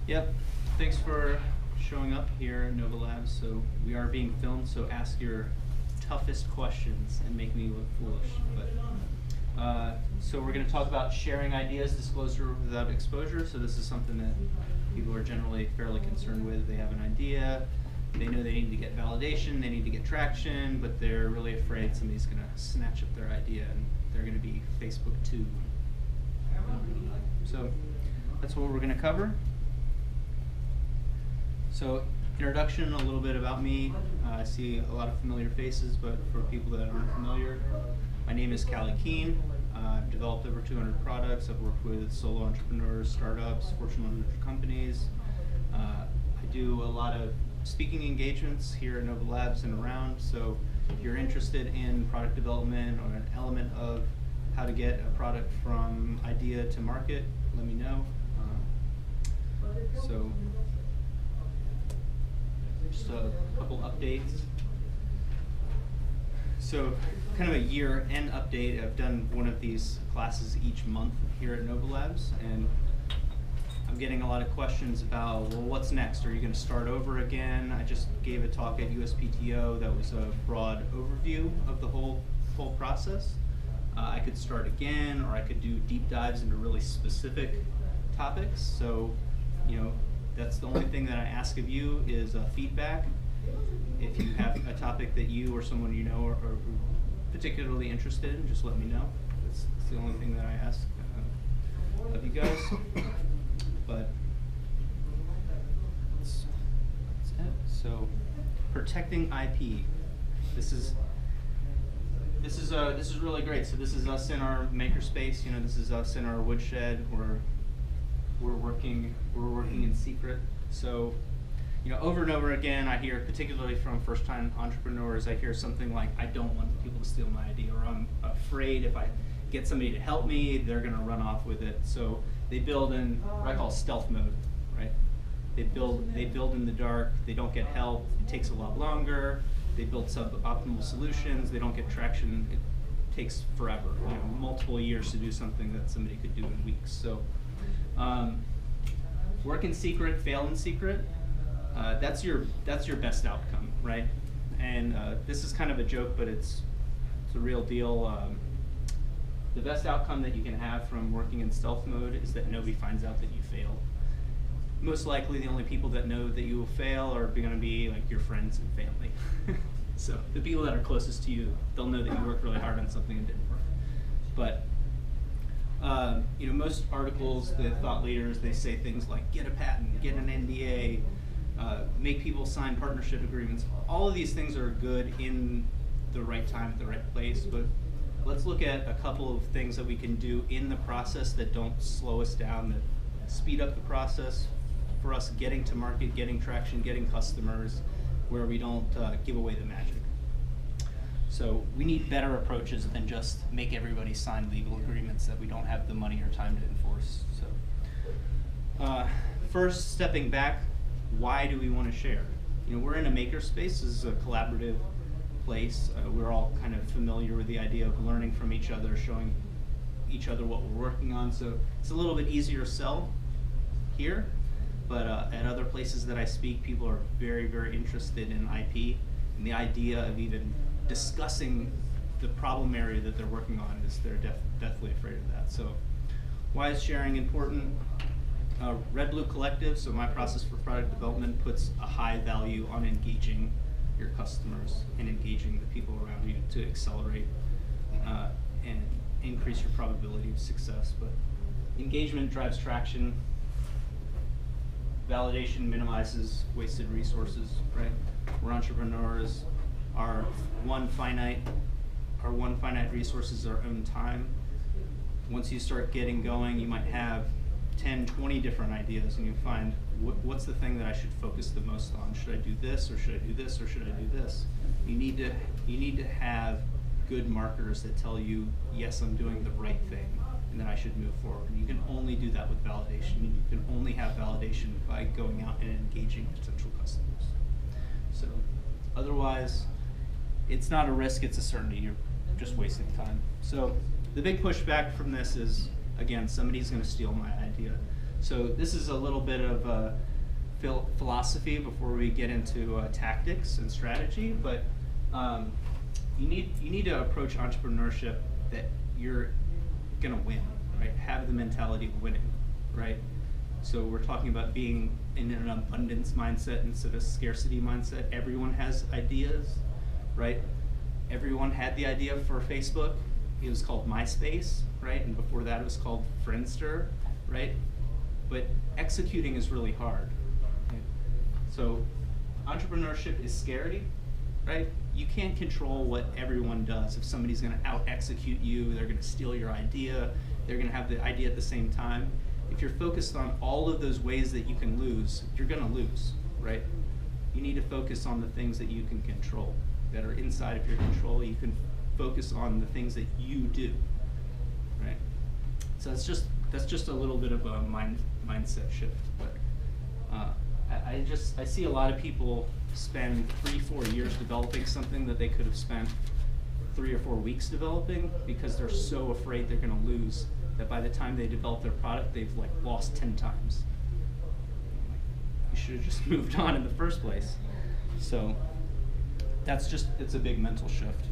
Yep, thanks for showing up here at Nova Labs. So we are being filmed, so ask your toughest questions and make me look foolish. So we're going to talk about sharing ideas, disclosure without exposure. So this is something that people are generally fairly concerned with. They have an idea, they know they need to get validation, they need to get traction, but they're really afraid somebody's going to snatch up their idea and they're going to be Facebook too. So that's what we're going to cover. So introduction, a little bit about me. I see a lot of familiar faces, but for people that aren't familiar, my name is Callye. I've developed over 200 products. I've worked with solo entrepreneurs, startups, Fortune 100 companies. I do a lot of speaking engagements here at Nova Labs and around, so if you're interested in product development or an element of how to get a product from idea to market, let me know. So just a couple updates. So kind of a year-end update. I've done one of these classes each month here at Nova Labs, and I'm getting a lot of questions about, well, what's next? Are you going to start over again? I just gave a talk at USPTO that was a broad overview of the whole process. I could start again, or I could do deep dives into really specific topics. So, you know, that's the only thing that I ask of you is feedback. If you have a topic that you or someone you know are particularly interested in, just let me know. That's the only thing that I ask of you guys. But that's it. So, protecting IP. This is really great. So this is us in our makerspace. You know, this is us in our woodshed. We're working in secret. So, you know, over and over again, I hear, particularly from first-time entrepreneurs, I hear something like, "I don't want people to steal my idea," or "I'm afraid if I get somebody to help me, they're going to run off with it." So they build in what I call stealth mode, right? They build in the dark. They don't get help. It takes a lot longer. They build suboptimal solutions. They don't get traction. It takes forever, you know, multiple years to do something that somebody could do in weeks. So work in secret, fail in secret. That's your best outcome, right? And this is kind of a joke, but it's a real deal. The best outcome that you can have from working in stealth mode is that nobody finds out that you failed. Most likely, the only people that know that you will fail are going to be like your friends and family. So the people that are closest to you, they'll know that you worked really hard on something and didn't work. But you know, most articles, the thought leaders, they say things like get a patent, get an NDA, make people sign partnership agreements. All of these things are good in the right time, at the right place, but let's look at a couple of things that we can do in the process that don't slow us down, that speed up the process for us getting to market, getting traction, getting customers, where we don't give away the magic. So we need better approaches than just make everybody sign legal agreements that we don't have the money or time to enforce. So first, stepping back, why do we want to share? You know, we're in a makerspace. This is a collaborative place. We're all kind of familiar with the idea of learning from each other, showing each other what we're working on. So it's a little bit easier to sell here, but at other places that I speak, people are very, very interested in IP, and the idea of even discussing the problem area that they're working on is they're deathly afraid of that. So why is sharing important? Red Blue Collective, so my process for product development puts a high value on engaging your customers and engaging the people around you to accelerate and increase your probability of success. But engagement drives traction. Validation minimizes wasted resources, right? We're entrepreneurs. Our one finite resource is our own time. Once you start getting going, you might have 10, 20 different ideas, and you find what's the thing that I should focus the most on? Should I do this, or should I do this, or should I do this? You need to have good markers that tell you, yes, I'm doing the right thing, and then I should move forward. And you can only do that with validation. You can only have validation by going out and engaging potential customers. So otherwise, it's not a risk, it's a certainty. You're just wasting time. So the big pushback from this is, again, somebody's going to steal my idea. So this is a little bit of philosophy before we get into tactics and strategy, but you need to approach entrepreneurship that you're gonna win, right? Have the mentality of winning, right? So we're talking about being in an abundance mindset instead of scarcity mindset. Everyone has ideas, right? Everyone had the idea for Facebook. It was called MySpace, right? And before that it was called Friendster, right? But executing is really hard. Right? So entrepreneurship is scary, right? You can't control what everyone does. If somebody's gonna out-execute you, they're gonna steal your idea, they're gonna have the idea at the same time. If you're focused on all of those ways that you can lose, you're gonna lose, right? You need to focus on the things that you can control, that are inside of your control. You can focus on the things that you do, right? So that's just a little bit of a mindset shift. But I see a lot of people spend 3-4 years developing something that they could have spent 3 or 4 weeks developing because they're so afraid they're gonna lose that by the time they develop their product, they've like lost 10 times. You should have just moved on in the first place. So it's a big mental shift.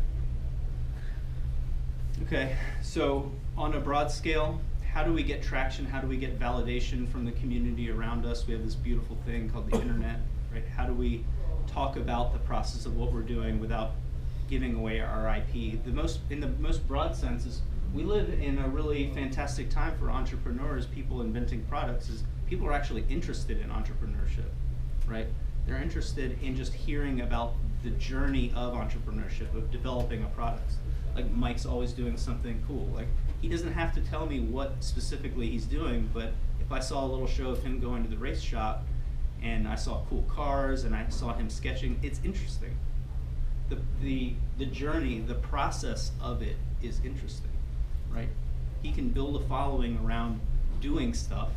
Okay, so on a broad scale, how do we get traction? How do we get validation from the community around us? We have this beautiful thing called the internet, right? How do we talk about the process of what we're doing without giving away our IP? In the most broad sense is we live in a really fantastic time for entrepreneurs, people inventing products, is people are actually interested in entrepreneurship, right? They're interested in just hearing about the journey of entrepreneurship, of developing a product. Like Mike's always doing something cool. Like he doesn't have to tell me what specifically he's doing, but if I saw a little show of him going to the race shop and I saw cool cars and I saw him sketching, it's interesting. The journey, the process of it is interesting, right? He can build a following around doing stuff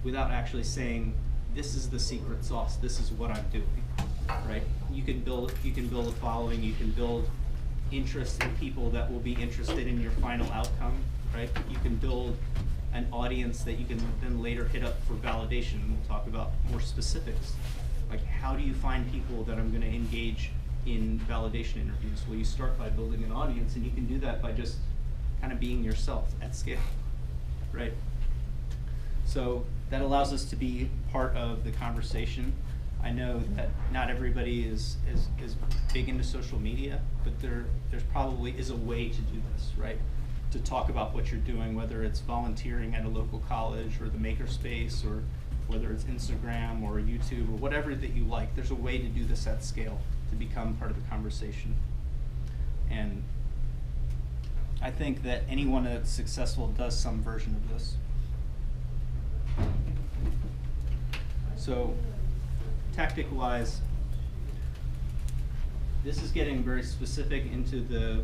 without actually saying, this is the secret sauce, this is what I'm doing, right? You can build a following, you can build interest in people that will be interested in your final outcome, right? You can build an audience that you can then later hit up for validation, and we'll talk about more specifics. Like, how do you find people that I'm gonna engage in validation interviews? Well, you start by building an audience, and you can do that by just kind of being yourself at scale, right? So that allows us to be part of the conversation. I know that not everybody is big into social media, but there's probably is a way to do this, right? To talk about what you're doing, whether it's volunteering at a local college or the makerspace, or whether it's Instagram or YouTube or whatever that you like. There's a way to do this at scale to become part of the conversation. And I think that anyone that's successful does some version of this. So, tactic-wise, this is getting very specific into the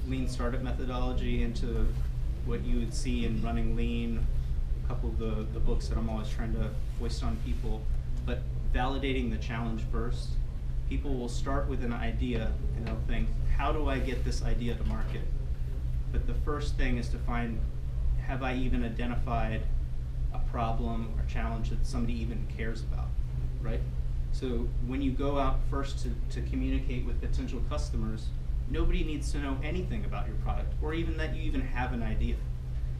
lean startup methodology, into what you would see in Running Lean, a couple of the books that I'm always trying to foist on people. But validating the challenge first. People will start with an idea and they'll think, how do I get this idea to market? But the first thing is to find, have I even identified a problem or challenge that somebody even cares about, right? So when you go out first to communicate with potential customers, nobody needs to know anything about your product, or even that you even have an idea.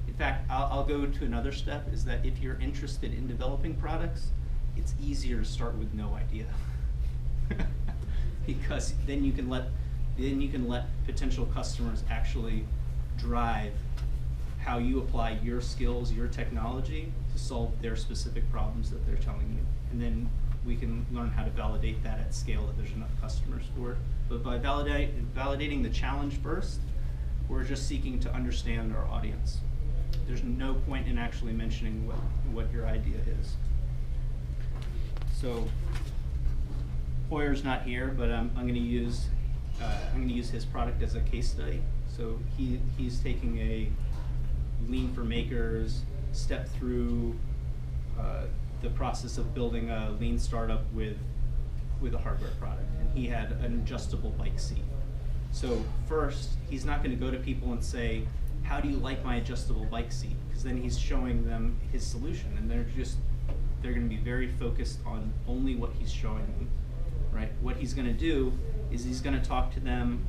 In fact, I'll go to another step, is that if you're interested in developing products, it's easier to start with no idea. Because then you can let potential customers actually drive how you apply your skills, your technology to solve their specific problems that they're telling you. And then we can learn how to validate that at scale if there's enough customers for it. But by validating the challenge first, we're just seeking to understand our audience. There's no point in actually mentioning what your idea is. So Hoyer's not here, but I'm going to use his product as a case study. So he's taking a Lean for Makers step through the process of building a lean startup with a hardware product, and he had an adjustable bike seat. So first, he's not going to go to people and say, how do you like my adjustable bike seat? Because then he's showing them his solution, and they're going to be very focused on only what he's showing them, right? What he's going to do is he's going to talk to them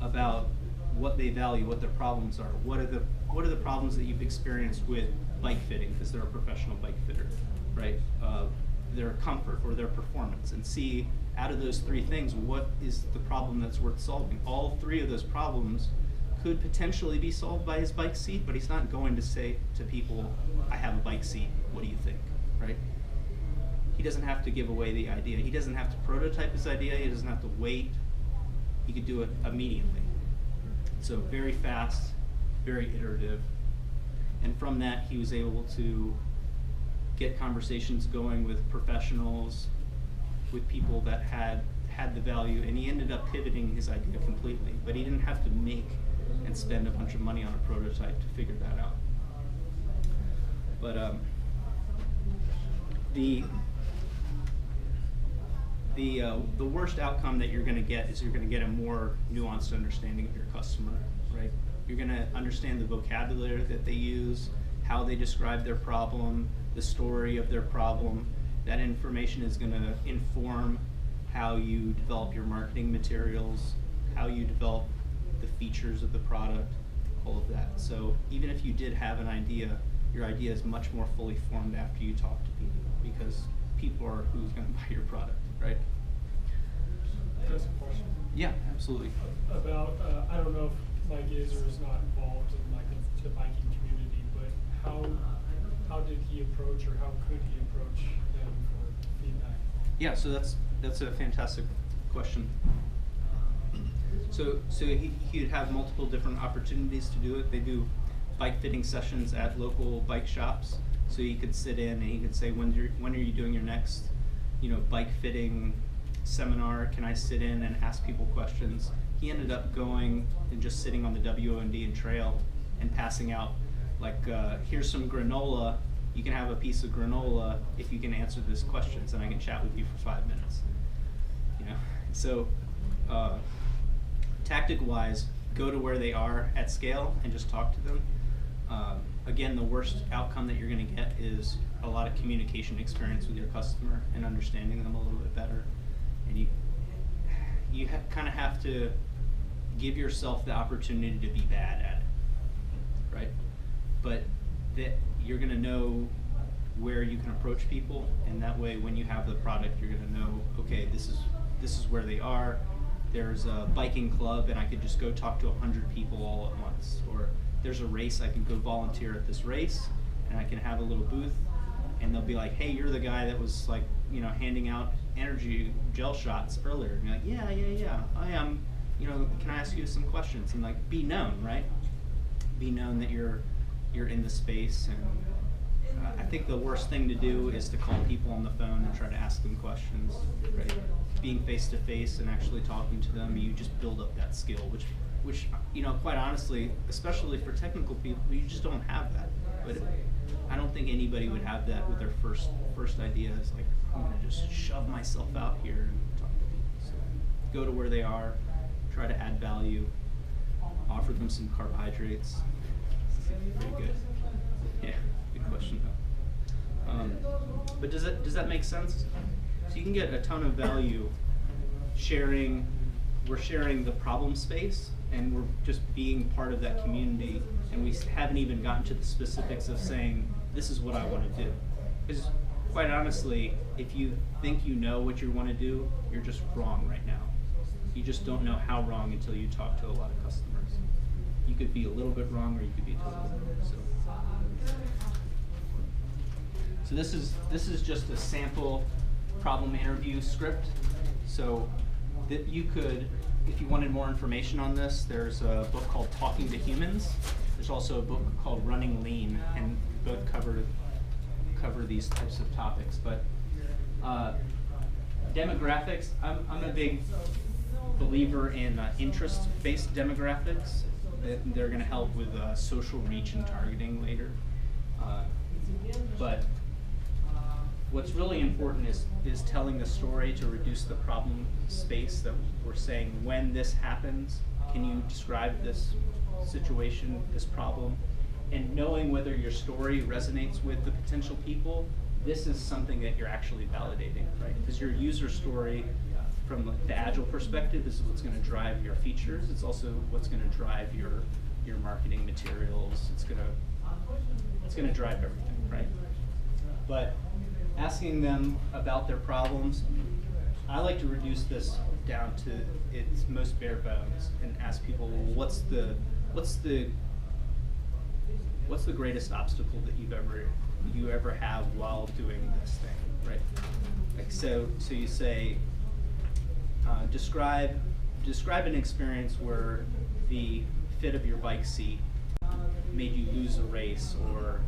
about what they value, what their problems are, what are the problems that you've experienced with bike fitting, because they're a professional bike fitter, right? Their comfort or their performance, and see out of those three things, what is the problem that's worth solving? All three of those problems could potentially be solved by his bike seat, but he's not going to say to people, I have a bike seat, what do you think, right? He doesn't have to give away the idea. He doesn't have to prototype his idea. He doesn't have to wait. He could do it immediately. So very fast, very iterative. And from that, he was able to get conversations going with professionals, with people that had the value, and he ended up pivoting his idea completely. But he didn't have to make and spend a bunch of money on a prototype to figure that out. But the worst outcome that you're going to get is you're going to get a more nuanced understanding of your customer, right? You're going to understand the vocabulary that they use, how they describe their problem, the story of their problem. That information is going to inform how you develop your marketing materials, how you develop the features of the product, all of that. So even if you did have an idea, your idea is much more fully formed after you talk to people, because people are who's going to buy your product, right? That's a question. Yeah, absolutely. About, I don't know if Mike is or is not involved in like the biking community, but how did he approach, or how could he approach them for feedback? Yeah, so that's a fantastic question. So he'd have multiple different opportunities to do it. They do bike fitting sessions at local bike shops. So you could sit in and he could say, when are you doing your next, bike fitting seminar? Can I sit in and ask people questions? He ended up going and just sitting on the WOND and trail and passing out, like, here's some granola. You can have a piece of granola if you can answer these questions, and I can chat with you for 5 minutes. So tactic-wise, go to where they are at scale and just talk to them. Again, the worst outcome that you're going to get is a lot of communication experience with your customer and understanding them a little bit better. And you kind of have to give yourself the opportunity to be bad at it, right? But that you're going to know where you can approach people, and that way when you have the product, you're going to know, okay, this is where they are. There's a biking club, and I could just go talk to 100 people all at once. Or there's a race, I can go volunteer at this race, and I can have a little booth, and they'll be like, hey, you're the guy that was like, handing out energy gel shots earlier. And you're like, yeah, I am. Can I ask you some questions? And like, be known, right? Be known that you're in the space. And I think the worst thing to do is to call people on the phone and try to ask them questions, right? Being face to face and actually talking to them, you just build up that skill, which quite honestly, especially for technical people, you just don't have that. But I don't think anybody would have that with their first idea. Is like, I'm gonna just shove myself out here and talk to people. So go to where they are, try to add value, offer them some carbohydrates. Pretty good. Yeah, good question though. But does that make sense? So you can get a ton of value sharing. We're sharing the problem space, and we're just being part of that community, and we haven't even gotten to the specifics of saying, this is what I want to do. Because quite honestly, if you think you know what you want to do, you're just wrong right now. You just don't know how wrong until you talk to a lot of customers. You could be a little bit wrong, or you could be totally wrong. So this is just a sample problem interview script. So that you could, if you wanted more information on this, there's a book called Talking to Humans. There's also a book called Running Lean, and both cover these types of topics. But demographics, I'm a big believer in interest-based demographics. They're going to help with social reach and targeting later. But what's really important is telling the story to reduce the problem space, that we're saying when this happens, can you describe this situation, this problem? And knowing whether your story resonates with the potential people, this is something that you're actually validating, right? Because your user story, from the Agile perspective, is what's going to drive your features. It's also what's going to drive your marketing materials. It's going to drive everything, right? But asking them about their problems, I like to reduce this down to its most bare bones and ask people, well, what's the greatest obstacle that you ever have while doing this thing, right? Like so you say, describe an experience where the fit of your bike seat made you lose a race, or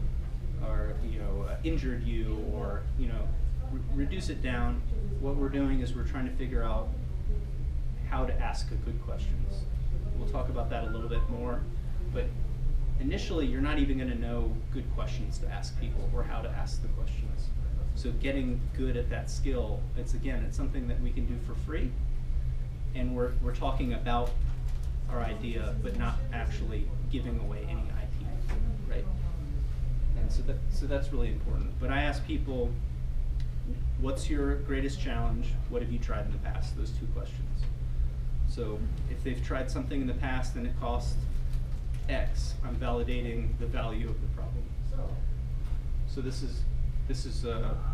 injured you, or reduce it down. What we're doing is we're trying to figure out how to ask good questions. We'll talk about that a little bit more, but initially you're not even going to know good questions to ask people or how to ask the questions. So getting good at that skill, it's something that we can do for free, and we're talking about our idea, but not actually giving away any IP, right? And so that's really important. But I ask people, what's your greatest challenge? What have you tried in the past? Those two questions. So if they've tried something in the past and it cost X, I'm validating the value of the problem. So this is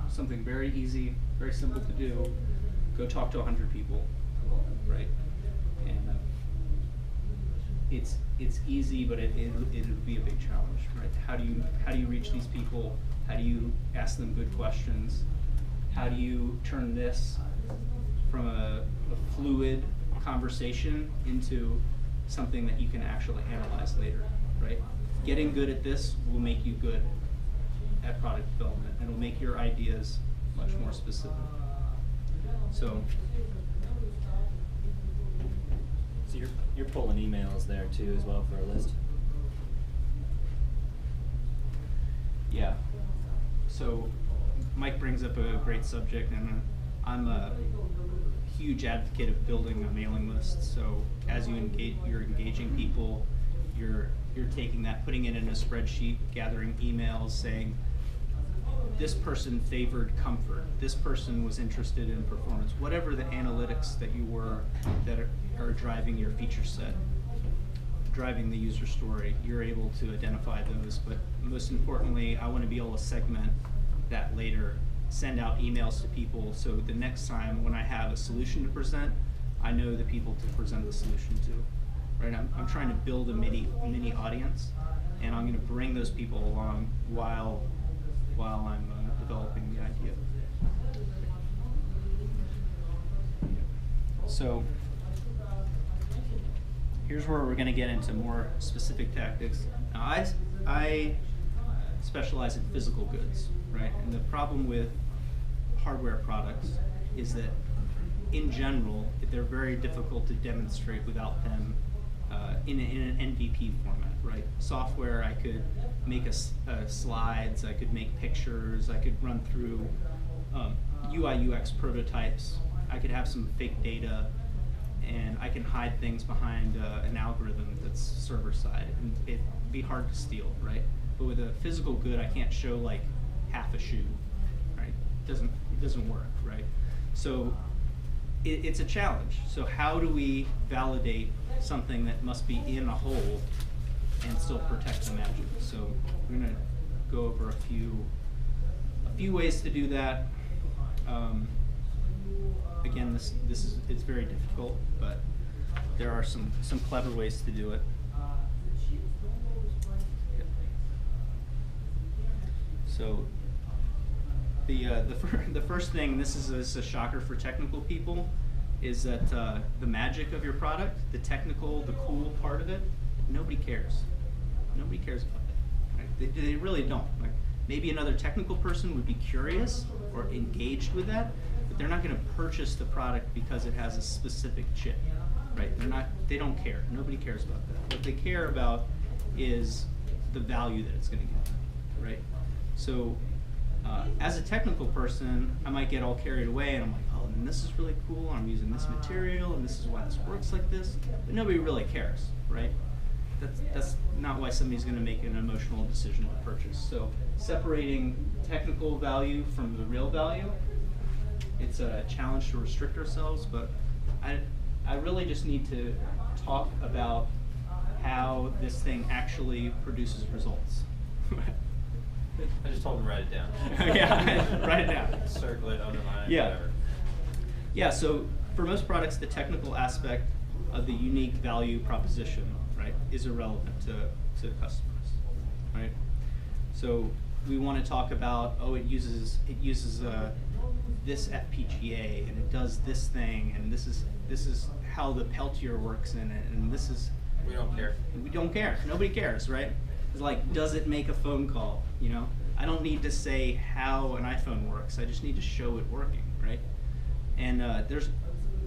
something very easy, very simple to do. Go talk to 100 people, right? And it's easy, but it'll be a big challenge, right? How do you reach these people? How do you ask them good questions? How do you turn this from a fluid conversation into something that you can actually analyze later, right? Getting good at this will make you good at product development, and will make your ideas much more specific. So you're pulling emails there too as well for a list? Yeah. So Mike brings up a great subject, and I'm a huge advocate of building a mailing list. So as you're engaging people, you're taking that, putting it in a spreadsheet, gathering emails saying, this person favored comfort, this person was interested in performance, whatever the analytics that you were that are driving your feature set, driving the user story, you're able to identify those. But most importantly, I want to be able to segment that later, send out emails to people, so the next time when I have a solution to present, I know the people to present the solution to. Right? I'm trying to build a mini audience, and I'm going to bring those people along while I'm developing the idea. So here's where we're going to get into more specific tactics. Now, I specialize in physical goods, right? And the problem with hardware products is that, in general, they're very difficult to demonstrate without them in an MVP format, right? Software, I could make slides, I could make pictures, I could run through UI UX prototypes, I could have some fake data, and I can hide things behind an algorithm that's server side, and it'd be hard to steal, right? But with a physical good, I can't show like half a shoe, right? It doesn't work, right? So it's a challenge. So how do we validate something that must be in a whole and still protect the magic? So we're gonna go over a few ways to do that. Again, it's very difficult, but there are some clever ways to do it. So the first thing, this is a shocker for technical people, is that the magic of your product, the technical, the cool part of it, nobody cares. Nobody cares about that. Right? They really don't. Like, maybe another technical person would be curious or engaged with that, but they're not going to purchase the product because it has a specific chip. Right? They don't care. Nobody cares about that. What they care about is the value that it's going to give. Right? So as a technical person, I might get all carried away and I'm like, oh, and this is really cool, I'm using this material, and this is why this works like this. But nobody really cares, right? That's not why somebody's going to make an emotional decision to purchase. So separating technical value from the real value, it's a challenge to restrict ourselves, but I really just need to talk about how this thing actually produces results. I just told him to write it down. Yeah, write it down. Circle it, underline it, Yeah. whatever. Yeah, so for most products, the technical aspect of the unique value proposition, right, is irrelevant to customers, right? So we want to talk about, oh, it uses this FPGA, and it does this thing, and this is how the Peltier works in it, and this is. We don't care. We don't care. Nobody cares, right? It's like, does it make a phone call? You know, I don't need to say how an iPhone works. I just need to show it working, right? And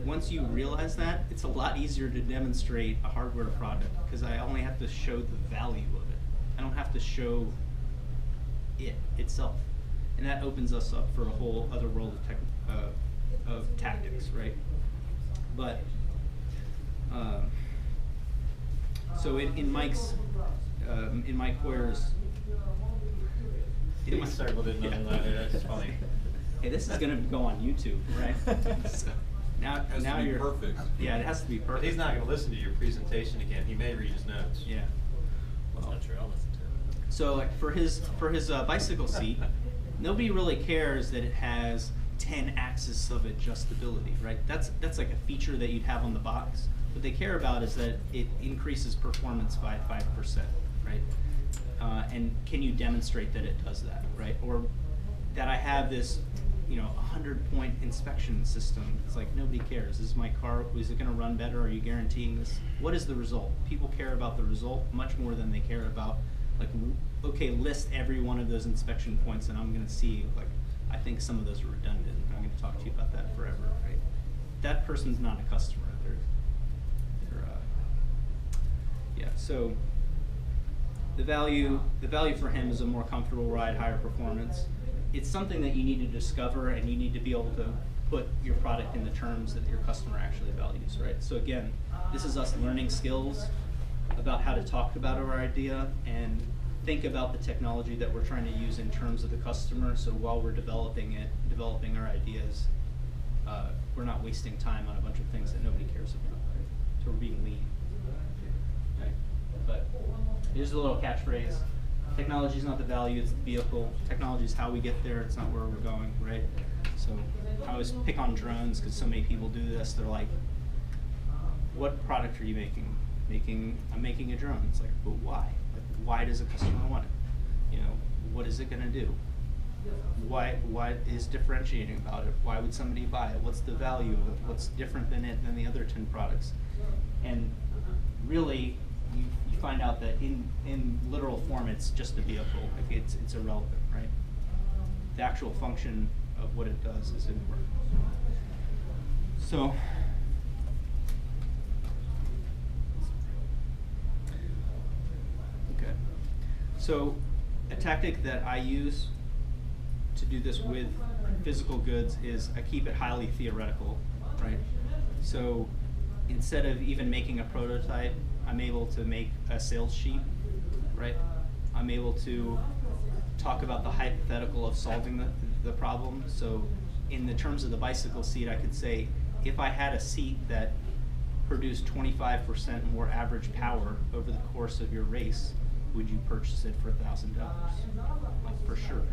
once you realize that, it's a lot easier to demonstrate a hardware product because I only have to show the value of it. I don't have to show it itself, and that opens us up for a whole other world of tactics, right? But so in Mike's, in Mike Hoyer's, He circled it and underlined it. That's funny. Hey, this is gonna go on YouTube, right? So now Has to be you're perfect. Yeah, it has to be But perfect. he's not going to listen to your presentation again. He may read his notes. Yeah. That's not true, I'll listen to it. So like for his bicycle seat, nobody really cares that it has 10 axis of adjustability, right? That's like a feature that you'd have on the box. What they care about is that it increases performance by 5%, right? And can you demonstrate that it does that, right? Or that I have this, 100-point inspection system. It's like nobody cares. Is my car, is it going to run better? Are you guaranteeing this? What is the result? People care about the result much more than they care about, like, okay, list every one of those inspection points, and I'm going to see, like, I think some of those are redundant. I'm going to talk to you about that forever, right? That person's not a customer. Yeah. So the value for him is a more comfortable ride, higher performance. It's something that you need to discover, and you need to be able to put your product in the terms that your customer actually values, right? So again, this is us learning skills about how to talk about our idea and think about the technology that we're trying to use in terms of the customer. So while we're developing our ideas, we're not wasting time on a bunch of things that nobody cares about, right? So we're being lean. Okay? But here's a little catchphrase. Technology is not the value, it's the vehicle. Technology is how we get there, it's not where we're going, right? So I always pick on drones because so many people do this. They're like, what product are you making? I'm making a drone. It's like, but why? Like, why does a customer want it? What is it gonna do? What is differentiating about it? Why would somebody buy it? What's the value of it? What's different than the other 10 products? And really, you find out that in literal form, it's just a vehicle. Like it's irrelevant, right? The actual function of what it does is important. So, okay. So, a tactic that I use to do this with physical goods is I keep it highly theoretical, right? So, instead of even making a prototype, I'm able to make a sales sheet, right? I'm able to talk about the hypothetical of solving the problem. So in the terms of the bicycle seat, I could say, if I had a seat that produced 25% more average power over the course of your race, would you purchase it for $1,000? Like, for sure.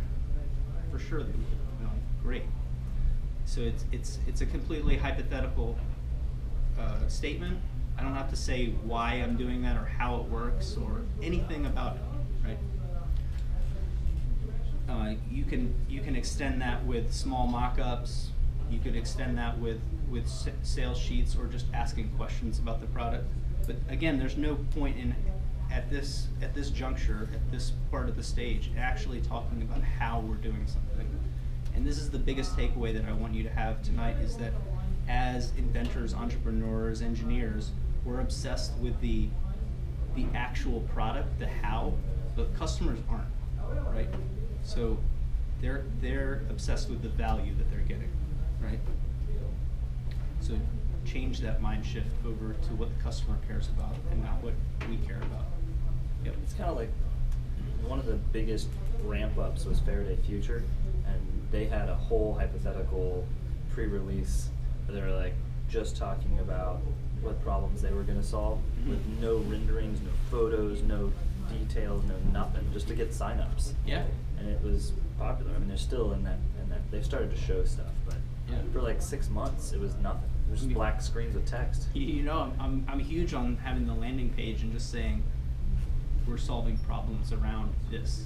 For sure they would. Great. So it's a completely hypothetical statement. I don't have to say why I'm doing that or how it works or anything about it, right? You can extend that with small mock-ups. You could extend that with sales sheets or just asking questions about the product. But again, there's no point in at this juncture, at this part of the stage, actually talking about how we're doing something. And this is the biggest takeaway that I want you to have tonight, is that as inventors, entrepreneurs, engineers, we're obsessed with the actual product, the how, but customers aren't, right? So they're obsessed with the value that they're getting, right? So change that mind shift over to what the customer cares about and not what we care about. Yep. It's kind of like one of the biggest ramp ups was Faraday Future, and they had a whole hypothetical pre-release where they were like just talking about what problems they were going to solve with no renderings, no photos, no details, no nothing, just to get signups. Yeah. And it was popular. I mean, they're still in that they've started to show stuff, but Yeah. for like 6 months, it was nothing. It was just black screens with text. You know, I'm huge on having the landing page and just saying we're solving problems around this.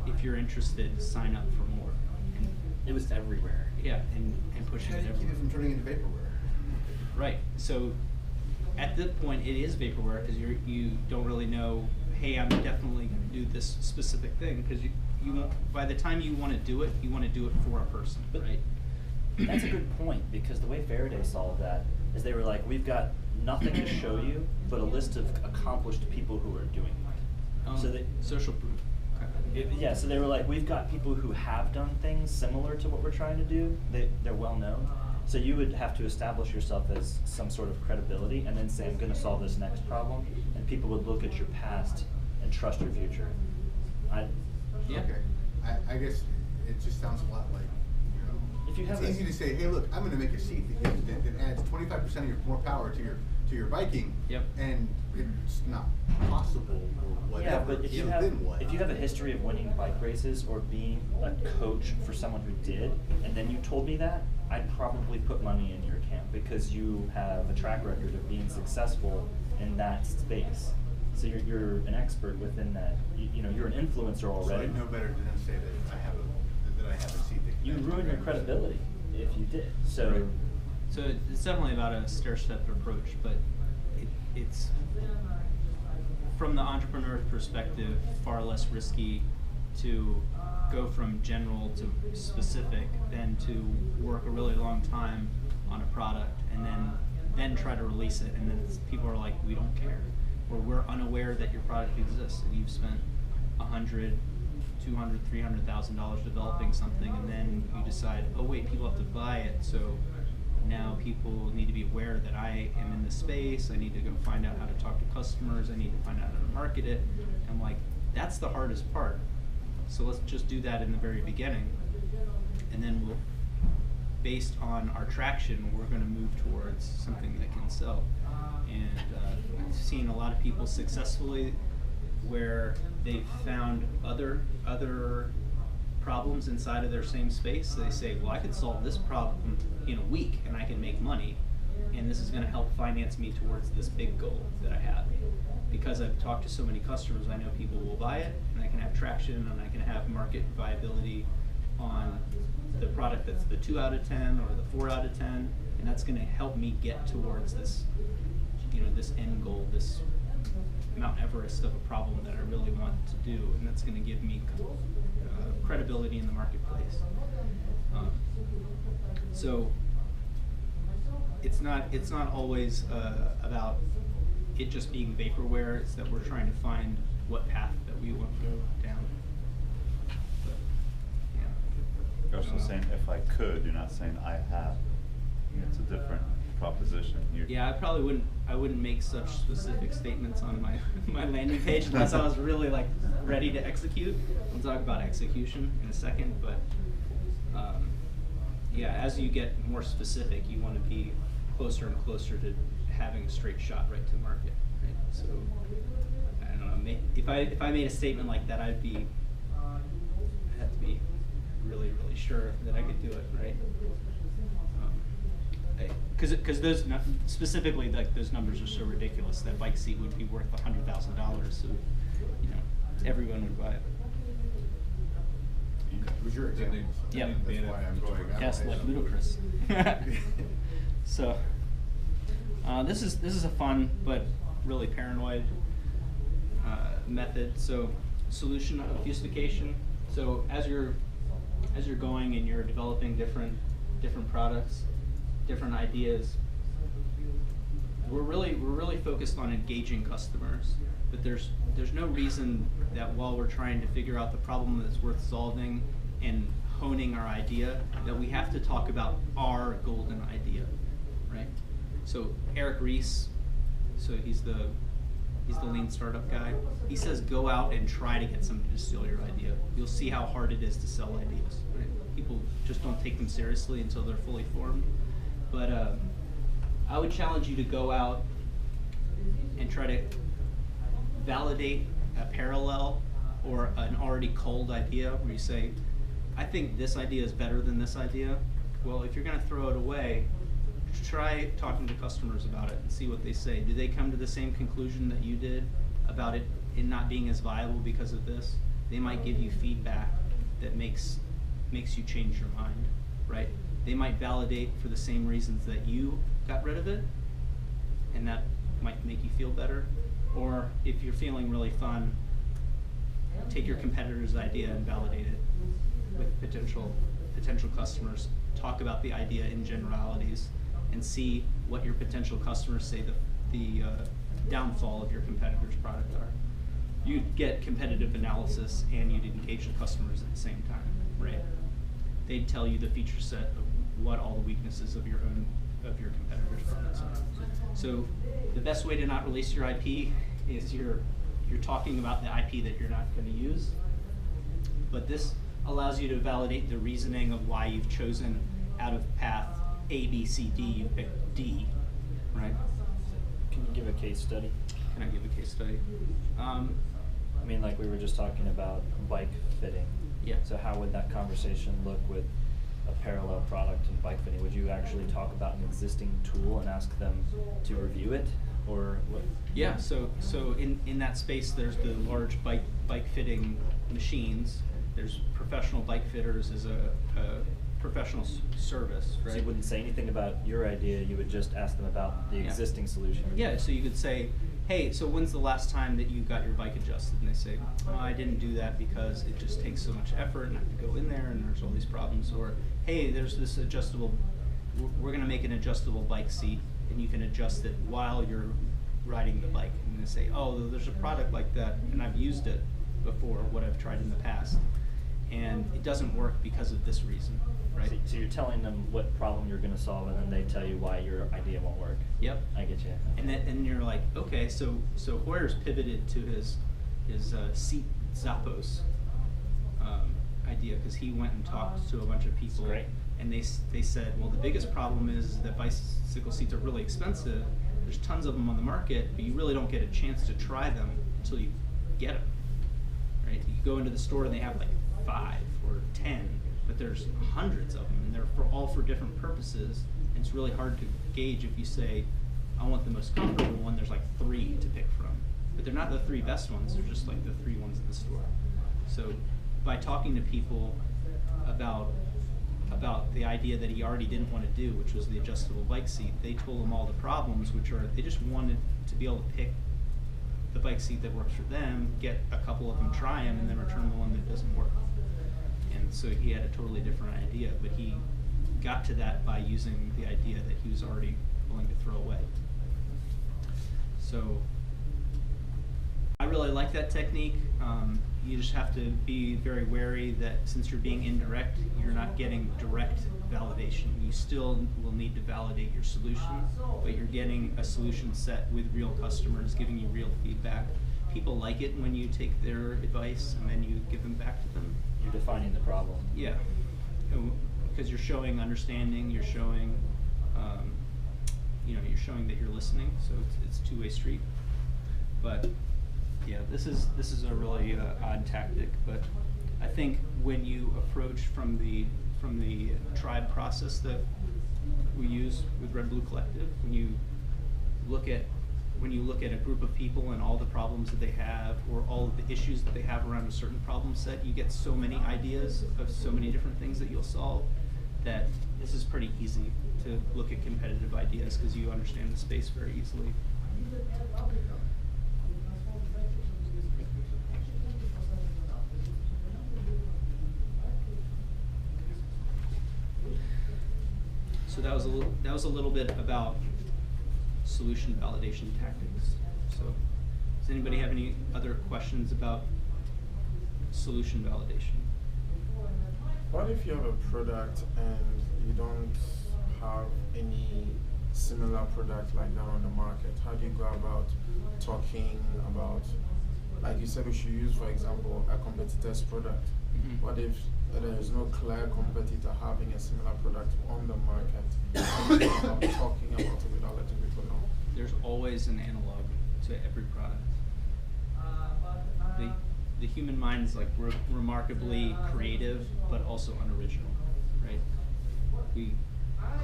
If you're interested, sign up for more. And, It was everywhere. yeah, and pushing How it do you keep everywhere. it from turning into vaporware? Right. So at this point, it is vaporware because you don't really know. Hey, I'm definitely going to do this specific thing because you won't. By the time you want to do it, you want to do it for a person, But- right? That's a good point, because the way Faraday solved that is they were like, we've got nothing to show you but a list of accomplished people who are doing it. So they, Social proof. yeah, so they were like, we've got people who have done things similar to what we're trying to do. They're well known. So you would have to establish yourself as some sort of credibility and then say, I'm going to solve this next problem. And people would look at your past and trust your future. Yeah. Okay. I guess it just sounds a lot like, you know, If you have it's a- easy to say, hey, look, I'm gonna make a seat that adds 25% of your more power to your biking. Yep. And it's not possible or whatever. Yeah, but if you so have then what? if you have a history of winning bike races or being a coach for someone who did, and then you told me that, I'd probably put money in your camp because you have a track record of being successful in that space. So you're an expert within that. You know, you're an influencer So already. I'd know better than to say that I have a seat that You ruin your credibility if you did. So. Right. So it's definitely about a stair-step approach, but it's from the entrepreneur's perspective far less risky to go from general to specific than to work a really long time on a product and then try to release it, and then people are like, we don't care, or we're unaware that your product exists and you've spent $100,000, $200,000, $300,000 developing something, and then you decide, oh wait, people have to buy it, so now people need to be aware that I am in this space. I need to go find out how to talk to customers. I need to find out how to market it. I'm like, that's the hardest part. So let's just do that in the very beginning, and then we'll, based on our traction, we're going to move towards something that can sell. And I've seen a lot of people successfully where they've found other problems inside of their same space. So they say, well, I could solve this problem in a week and I can make money, and this is going to help finance me towards this big goal that I have. Because I've talked to so many customers, I know people will buy it, and I can have traction, and I can have market viability on the product that's the 2 out of 10 or the 4 out of 10, and that's going to help me get towards this, this end goal, this Mount Everest of a problem that I really want to do, and that's going to give me credibility in the marketplace. So it's not always about it just being vaporware. It's that we're trying to find what path that we want to go down. But, yeah. You're also saying, if I could, you're not saying I have. It's a different proposition. Yeah, I wouldn't make such specific statements on my landing page unless I was really like ready to execute. We'll talk about execution in a second, but yeah, as you get more specific, you want to be closer and closer to having a straight shot right to market. Right? So I don't know. If I made a statement like that, I'd have to be really sure that I could do it, right? Because those specifically, like those numbers are so ridiculous that bike seat would be worth $100,000, so everyone would buy it. It was your example. So Yep. that's why I'm going that Yes, way. like ludicrous. So this is a fun but really paranoid method. So solution of beautification. So as you're going and you're developing different products, different ideas, we're really focused on engaging customers, but there's no reason that while we're trying to figure out the problem that's worth solving and honing our idea, that we have to talk about our golden idea, right? So Eric Ries, so he's the lean startup guy. He says go out and try to get somebody to steal your idea. You'll see how hard it is to sell ideas, right? People just don't take them seriously until they're fully formed. But I would challenge you to go out and try to validate a parallel or an already cold idea where you say, I think this idea is better than this idea. Well, if you're going to throw it away, try talking to customers about it and see what they say. Do they come to the same conclusion that you did about it not being as viable because of this? They might give you feedback that makes you change your mind, right? They might validate for the same reasons that you got rid of it, and that might make you feel better. Or if you're feeling really fun, take your competitor's idea and validate it with potential customers. Talk about the idea in generalities and see what your potential customers say the downfall of your competitor's product are. You'd get competitive analysis and you'd engage the customers at the same time, right? They'd tell you the feature set of what all the weaknesses of your competitor's products are. So the best way to not release your IP is you're talking about the IP that you're not going to use. But this allows you to validate the reasoning of why you've chosen out of path A, B, C, D, you picked D, right? Can you give a case study? Can I give a case study? I mean, like we were just talking about bike fitting. Yeah. So how would that conversation look with a parallel product in bike fitting? Would you actually talk about an existing tool and ask them to review it, or what? Yeah. So in that space, there's the large bike fitting machines. There's professional bike fitters as a professional service, right? So you wouldn't say anything about your idea, you would just ask them about the existing solution. Yeah, so you could say, hey, so when's the last time that you got your bike adjusted? And they say, oh, I didn't do that because it just takes so much effort and I have to go in there and there's all these problems. Or, hey, there's this adjustable, we're going to make an adjustable bike seat and you can adjust it while you're riding the bike. And they say, oh, there's a product like that and I've used it before, what I've tried in the past. And it doesn't work because of this reason, right? So you're telling them what problem you're going to solve, and then they tell you why your idea won't work. Yep. I get you. And you're like, okay, so Hoyer's pivoted to his seat Zappos idea because he went and talked to a bunch of people. Great. And they said, well, the biggest problem is that bicycle seats are really expensive. There's tons of them on the market, but you really don't get a chance to try them until you get them. Right? You go into the store and they have like 5 or 10, but there's hundreds of them, and they're all for different purposes. And it's really hard to gauge if you say, I want the most comfortable one. There's like 3 to pick from, but they're not the 3 best ones. They're just like the 3 ones in the store. So by talking to people about the idea that he already didn't want to do, which was the adjustable bike seat, they told him all the problems, which are they just wanted to be able to pick the bike seat that works for them, get a couple of them, try them, and then return the one that doesn't work. And so he had a totally different idea, but he got to that by using the idea that he was already willing to throw away. So I really like that technique. You just have to be very wary that since you're being indirect, you're not getting direct validation. You still will need to validate your solution, but you're getting a solution set with real customers giving you real feedback. People like it when you take their advice and then you give them back to them. You're defining the problem. Yeah, because you're showing understanding, you're showing, you're showing that you're listening, so it's a two-way street. But yeah, this is a really odd tactic, but I think when you approach from the tribe process that we use with Red Blue Collective, when you look at a group of people and all the problems that they have, or all of the issues that they have around a certain problem set, you get so many ideas of so many different things that you'll solve that this is pretty easy to look at competitive ideas because you understand the space very easily. So that was a little bit about solution validation tactics. So, does anybody have any other questions about solution validation? What if you have a product and you don't have any similar product like that on the market? How do you go about talking about, like you said, we should use, for example, a competitor's product? Mm-hmm. What if there is no clear competitor having a similar product on the market? How do you go about talking about it without letting people know? There's always an analog to every product. The human mind is like remarkably creative, but also unoriginal, right? We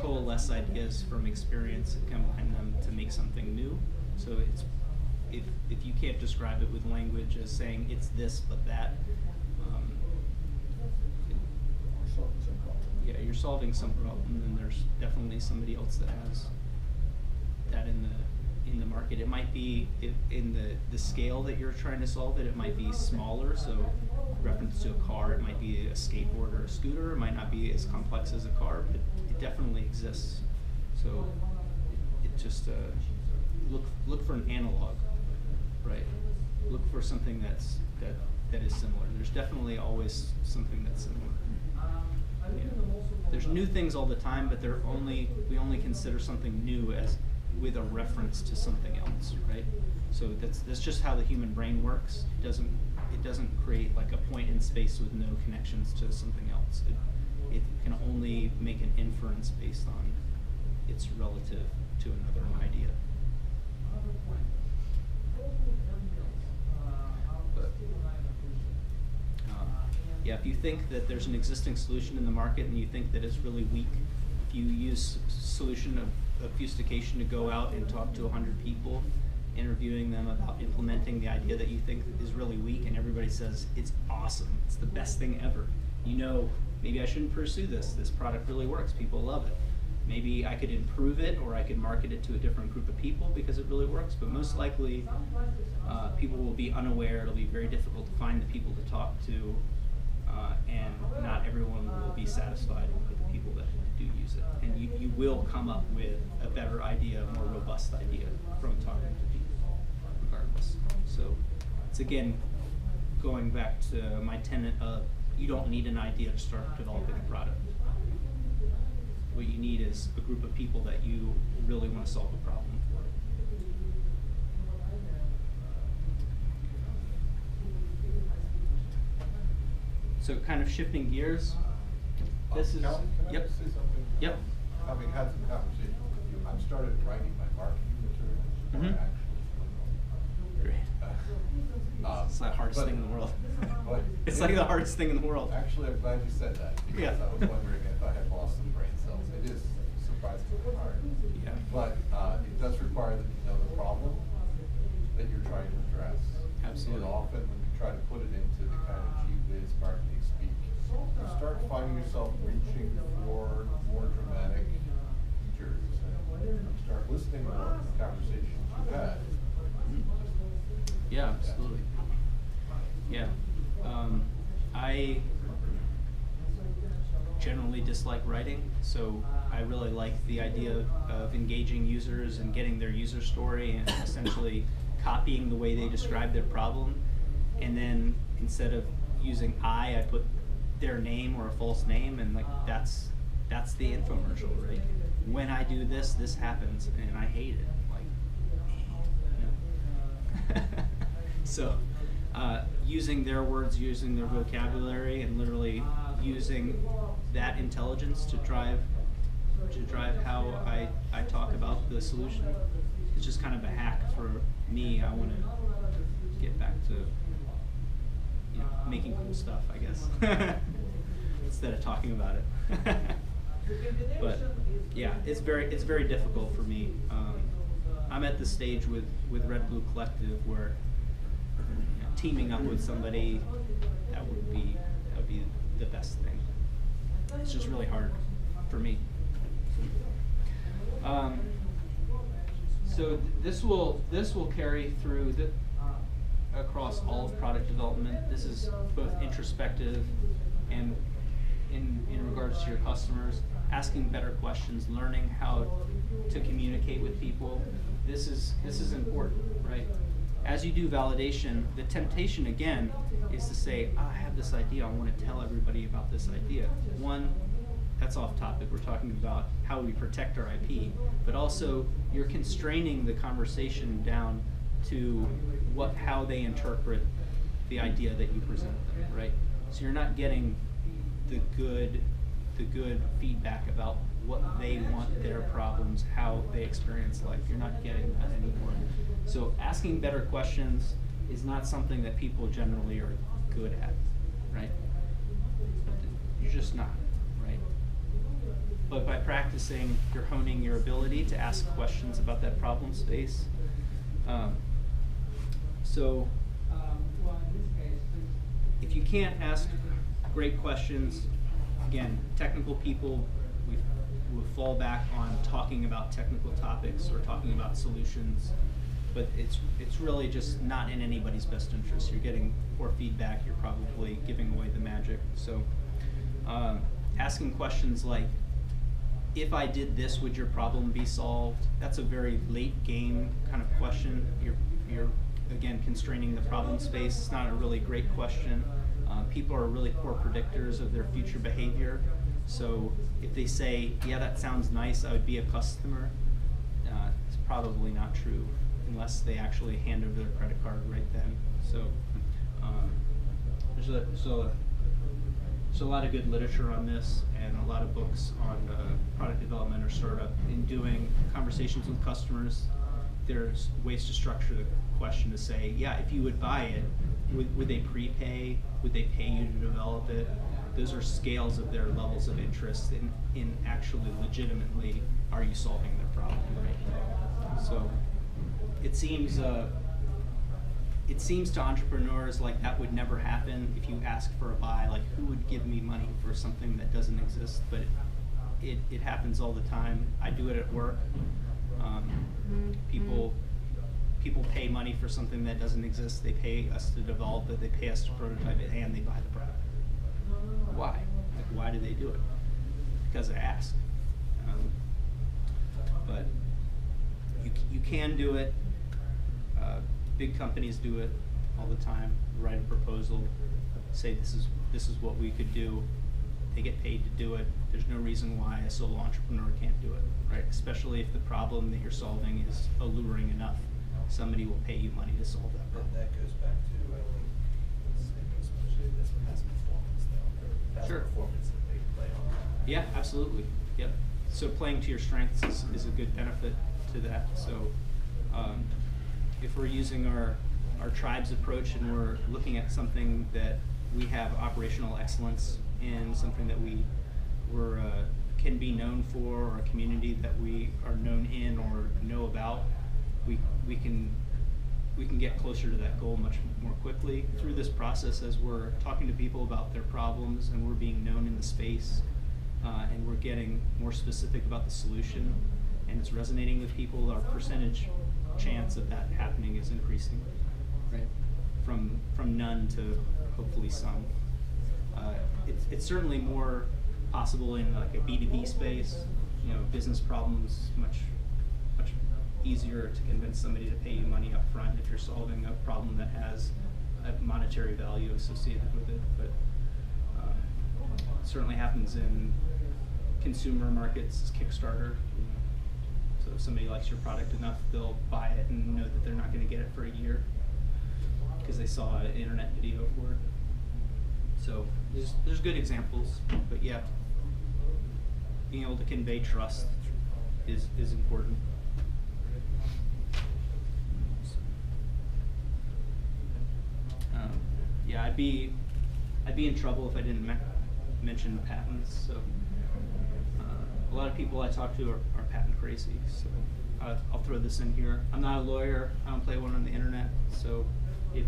coalesce ideas from experience and combine them to make something new. So it's if you can't describe it with language as saying it's this but that, yeah, you're solving some problem, and there's definitely somebody else that has that in the market. It might be in the scale that you're trying to solve it. It might be smaller, so reference to a car. It might be a skateboard or a scooter. It might not be as complex as a car, but it definitely exists. So it just look for an analog, right? Look for something that is similar. There's definitely always something that's similar. Yeah. There's new things all the time, but we only consider something new as with a reference to something else, right? So that's just how the human brain works. It doesn't create like a point in space with no connections to something else. It can only make an inference based on its relative to another idea. But, yeah, if you think that there's an existing solution in the market and you think that it's really weak, if you use solution of Beautification to go out and talk to 100 people, interviewing them about implementing the idea that you think is really weak, and everybody says it's awesome, it's the best thing ever. You know, maybe I shouldn't pursue this. This product really works. People love it. Maybe I could improve it, or I could market it to a different group of people because it really works. But most likely, people will be unaware. It'll be very difficult to find the people to talk to, and not everyone will be satisfied with the people that do use it. And you will come up with a better idea, a more robust idea from talking to people, regardless. So it's again going back to my tenet of you don't need an idea to start developing a product. What you need is a group of people that you really want to solve a problem for. So kind of shifting gears. This is, Callye, can I yep. just say something? Yep. Having had some conversation with you, I've started writing my marketing materials. Mhm. Great. It's the hardest but- thing in the world. What? It's like the hardest thing in the world. Actually, I'm glad you said that, because Yeah. I was wondering if I had lost some brain cells. It is surprisingly hard. Yeah. But it does require that you know the problem that you're trying to address. Absolutely. And often when you try to put it into the kind of gee-whiz marketing speak, you start finding yourself reaching for more dramatic features, and you start listening to the conversations you've had. Yeah, absolutely. Yeah. I generally dislike writing, so I really like the idea of engaging users and getting their user story and essentially copying the way they describe their problem. And then instead of using I put their name or a false name, and like that's the infomercial, right? When I do this, this happens, and I hate it. Like, no. So, using their words, using their vocabulary, and literally using that intelligence to drive how I talk about the solution. It's just kind of a hack for me. I want to get back to making cool stuff, I guess, instead of talking about it. But yeah, it's very difficult for me. I'm at the stage with Red Blue Collective where teaming up with somebody that would be the best thing. It's just really hard for me. So this will carry through across all of product development. This is both introspective and in regards to your customers, asking better questions, learning how to communicate with people, this is important, right? As you do validation, the temptation again is to say, I have this idea, I want to tell everybody about this idea. One, that's off topic, we're talking about how we protect our IP, but also you're constraining the conversation down to how they interpret the idea that you present them, right? So you're not getting the good feedback about what they want, their problems, how they experience life. You're not getting that anymore. So asking better questions is not something that people generally are good at, right? You're just not, right? But by practicing, you're honing your ability to ask questions about that problem space. So if you can't ask great questions, again, technical people, we fall back on talking about technical topics or talking about solutions, but it's really just not in anybody's best interest. You're getting poor feedback, you're probably giving away the magic. So asking questions like, if I did this, would your problem be solved? That's a very late game kind of question. You're again constraining the problem space. It's not a really great question. People are really poor predictors of their future behavior. So if they say, yeah, that sounds nice, I would be a customer, it's probably not true unless they actually hand over their credit card right then. So there's a lot of good literature on this and a lot of books on product development or startup. In doing conversations with customers, there's ways to structure the question to say, yeah, if you would buy it, would they prepay? Would they pay you to develop it? Those are scales of their levels of interest in actually legitimately, are you solving their problem, right? So it seems to entrepreneurs like that would never happen if you ask for a buy, like who would give me money for something that doesn't exist? But it happens all the time. I do it at work. People pay money for something that doesn't exist. They pay us to develop it, they pay us to prototype it, and they buy the product. Why? Like, why do they do it? Because I asked. But you can do it. Big companies do it all the time. Write a proposal, say this is what we could do. They get paid to do it. There's no reason why a solo entrepreneur can't do it, right? Especially if the problem that you're solving is alluring enough. Somebody will pay you money to solve that problem. That goes back to, I think, especially this one has performance though. Has Sure. performance that they play on. Yeah, absolutely. Yep. So playing to your strengths is a good benefit to that. So if we're using our tribes approach and we're looking at something that we have operational excellence in, something that we're can be known for, or a community that we are known in or know about, we can get closer to that goal much more quickly through this process as we're talking to people about their problems and we're being known in the space and we're getting more specific about the solution and it's resonating with people. Our percentage chance of that happening is increasing, right? From none to hopefully some. It's certainly more possible in like a B2B space. You know, business problems much easier to convince somebody to pay you money up front if you're solving a problem that has a monetary value associated with it. But it certainly happens in consumer markets, Kickstarter. So if somebody likes your product enough, they'll buy it and know that they're not going to get it for a year because they saw an internet video for it. So there's good examples, but yeah, being able to convey trust is important. Yeah, I'd be in trouble if I didn't mention patents. So a lot of people I talk to are patent crazy. So I'll throw this in here. I'm not a lawyer. I don't play one on the internet. So if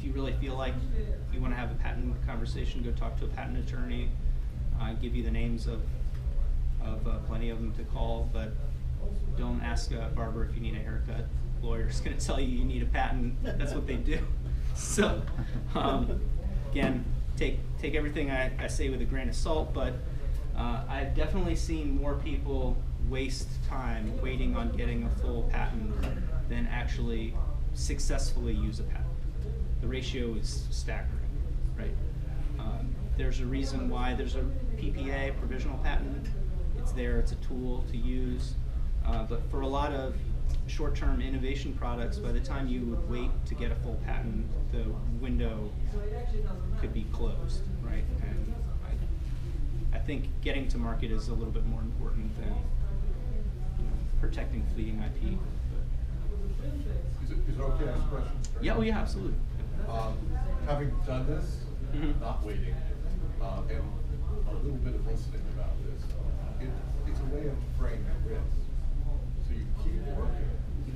you really feel like you want to have a patent conversation, go talk to a patent attorney. I give you the names of plenty of them to call, but don't ask a barber if you need a haircut. Lawyer's going to tell you need a patent. That's what they do. So again, take everything I say with a grain of salt, but I've definitely seen more people waste time waiting on getting a full patent than actually successfully use a patent. The ratio is staggering, right? There's a reason why there's a PPA, provisional patent. It's there, it's a tool to use. But for a lot of short-term innovation products, by the time you would wait to get a full patent, the window could be closed, right? And I think getting to market is a little bit more important than protecting fleeting IP. Is it okay to ask a question? Yeah, oh yeah, absolutely. Having done this, Mhm. not waiting, and a little bit of listening about this, it's a way of framing risk. So you keep working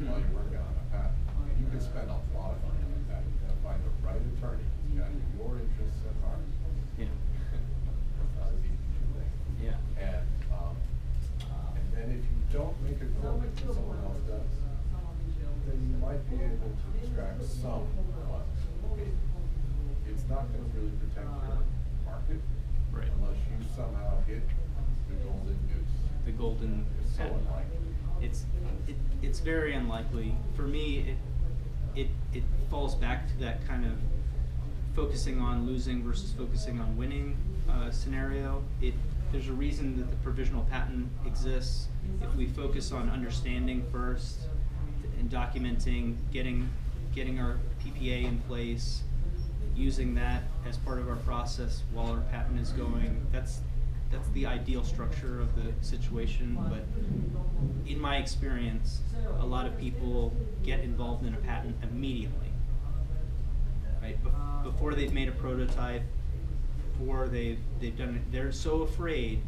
while you're working on a patent. You can spend a lot of money on a patent. You gotta find the right attorney. You got your interests at heart. Yeah. That's not as easy as you think. Yeah. And then if you don't make a quote that someone else does, then you might be able to extract some funds. It's not going to really protect your market, Right. unless you somehow hit the golden goose. The golden It's so patent. unlikely. It's very unlikely. For me, it falls back to that kind of focusing on losing versus focusing on winning scenario. There's a reason that the provisional patent exists. If we focus on understanding first and documenting, getting our PPA in place, using that as part of our process while our patent is going, that's the ideal structure of the situation. But in my experience, a lot of people get involved in a patent immediately, right? Before they've made a prototype, before they've done it, they're so afraid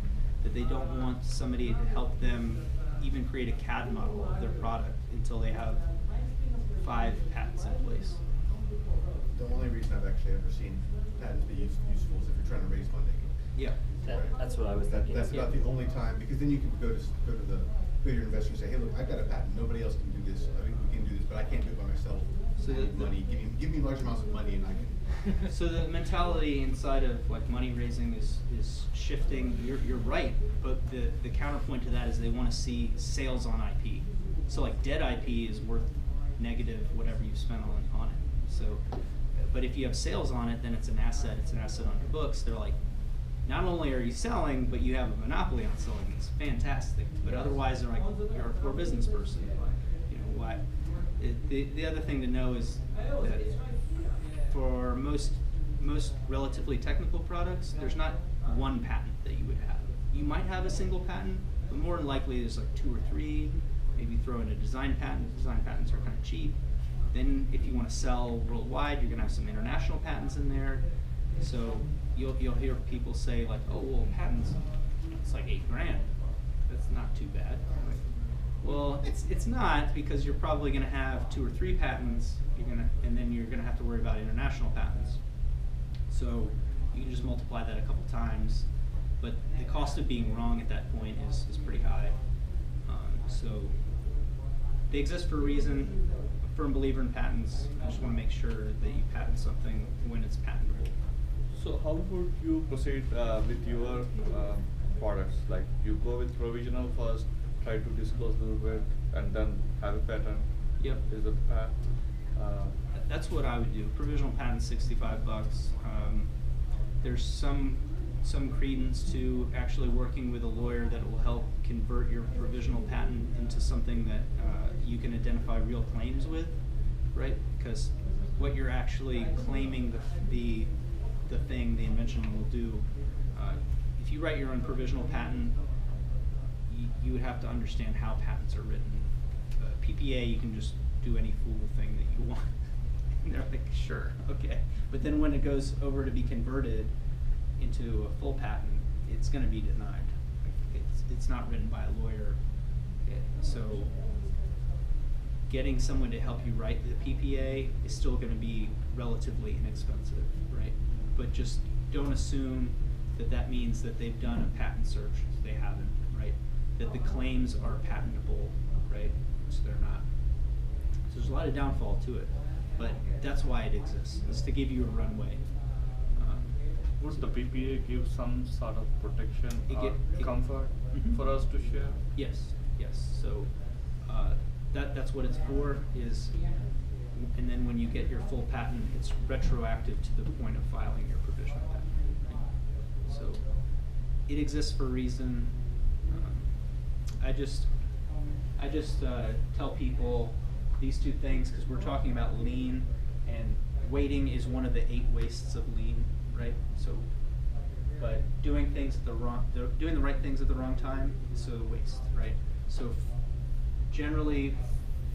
that they don't want somebody to help them even create a CAD model of their product until they have 5 patents in place. The only reason I've actually ever seen patents be useful is if you're trying to raise funding. Yeah. That's what I was thinking. That's about the only time, because then you can go to your investor and say, hey, look, I've got a patent, nobody else can do this. I mean, we can do this, but I can't do it by myself. So I need money, give me large amounts of money and I can. So the mentality inside of like money raising is shifting. You're right, but the counterpoint to that is they want to see sales on IP. So like dead IP is worth negative whatever you spent on it. So, but if you have sales on it, then it's an asset. It's an asset on your books. They're like, not only are you selling, but you have a monopoly on selling. It's fantastic. But otherwise, they're like, you're a poor business person. You know why? The other thing to know is that for most relatively technical products, there's not one patent that you would have. You might have a single patent, but more than likely there's like 2 or 3. Maybe throw in a design patent. Design patents are kind of cheap. Then if you want to sell worldwide, you're going to have some international patents in there. So you'll hear people say like, oh, well, patents, it's like $8,000. That's not too bad. Like, well, it's not, because you're probably going to have 2 or 3 patents. And then you're going to have to worry about international patents. So you can just multiply that a couple times. But the cost of being wrong at that point is pretty high. So they exist for a reason. A firm believer in patents. I just want to make sure that you patent something when it's patentable. So how would you proceed with your products? Like you go with provisional first, try to disclose a little bit, and then have a patent. Yep. Is the path? That's what I would do. Provisional patent, $65. There's some credence to actually working with a lawyer that will help convert your provisional patent into something that you can identify real claims with, right? Because what you're actually claiming the invention will do. If you write your own provisional patent, you would have to understand how patents are written. PPA, you can just do any fool thing that you want. And they're like, sure, okay. But then when it goes over to be converted into a full patent, it's going to be denied. It's not written by a lawyer. So getting someone to help you write the PPA is still going to be relatively inexpensive, right? But just don't assume that that means that they've done a patent search. They haven't, right? That the claims are patentable, right? Which they're not. So there's a lot of downfall to it, but that's why it exists, is to give you a runway. would the PPA give some sort of protection or comfort Mhm. for us to share? Yes, yes. So that's what it's for. And then when you get your full patent, it's retroactive to the point of filing your provisional patent. So it exists for a reason. I just tell people these two things because we're talking about lean, and waiting is one of the 8 wastes of lean, right? So, but doing the right things at the wrong time is a waste, right? So, generally,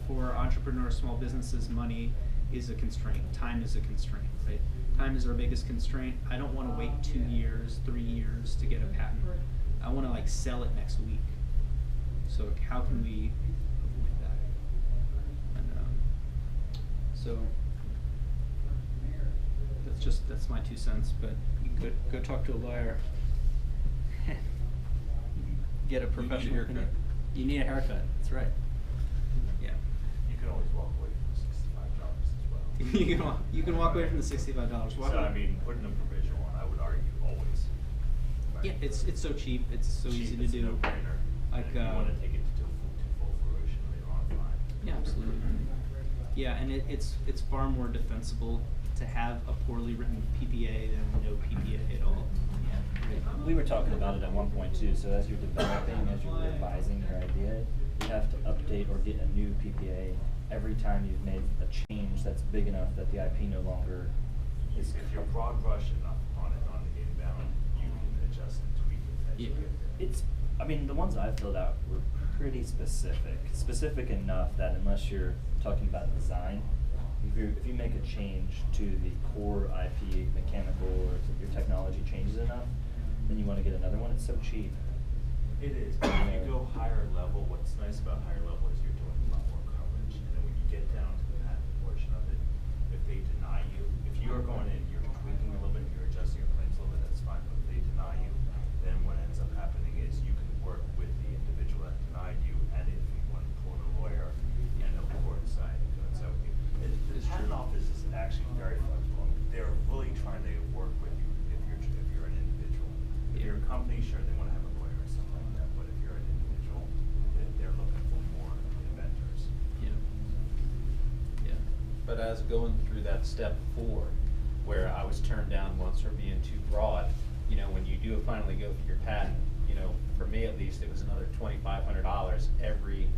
for entrepreneurs, small businesses, money is a constraint. Time is a constraint, right? Time is our biggest constraint. I don't want to wait 2 years, 3 years to get a patent. I want to like sell it next week. So how can we avoid that? And so that's my 2 cents. But you can go talk to a lawyer. Get a professional haircut. opinion. You need a haircut. That's right. Yeah. You can always walk away from the $65 as well. you can walk away from the $65. So I mean, putting a provisional on, I would argue always. Yeah, it's so cheap. It's so Cheap, easy to it's a do. no-brainer. Like And if you want to take it to full fruition later on, fine. yeah, absolutely. Yeah, and it's far more defensible to have a poorly written PPA than no PPA at all. We were talking about it at one point too, so as you're developing, as you're revising your idea, you have to update or get a new PPA every time you've made a change that's big enough that the IP no longer is. If you're broad brush enough on it on the inbound, you can adjust and tweak it as you get there. It's, I mean, the ones I filled out were pretty specific enough that unless you're talking about design, if you make a change to the core IP, mechanical, or your technology changes enough, then you want to get another one. It's so cheap. It is, but if you go higher level, what's nice about higher level is you're doing a lot more coverage. And then when you get down to the patent portion of it, if they deny you, if you are going in, you're tweaking a little bit, you're adjusting your claims a little bit, that's fine. But if they deny you, then what ends up happening is you can work with the individual that denied you, and if you want to pull in a lawyer, and they'll coincide and coincide with you. The patent office is actually very flexible. They're really trying to work with you if you're an individual. If you're a company, sure, they want to have a lawyer or something like that, but if you're an individual, they're looking for more inventors. Yeah. But as going through that step 4, where I was turned down once for being too broad, you know, when you do finally go through your patent, you know, for me at least, it was another $2,500 every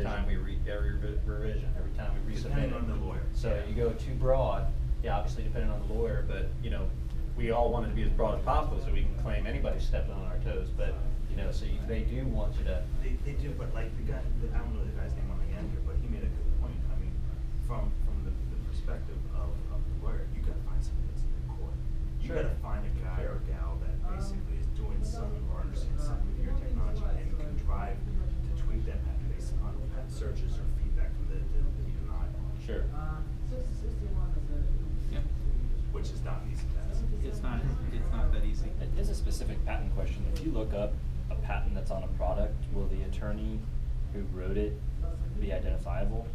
time we every revision, every time we resubmit. Depending on the lawyer. So you go too broad, yeah, obviously depending on the lawyer, but you know, we all want it to be as broad as possible so we can claim anybody's stepping on our toes. But you know, so they do want you to. They do, but like the guy, I don't know the guy's name on the end here, but he made a good point. I mean, from the perspective of the lawyer, you gotta find something that's in the court. You Sure. gotta find a guy or gal that basically is doing something or understands something with your technology and can drive to tweak that patent based on patent searches or feedback from the denied. Sure. Yep. Which is not an easy task. It's not that easy. It is a specific patent question. If you look up a patent that's on a product, will the attorney who wrote it be identifiable?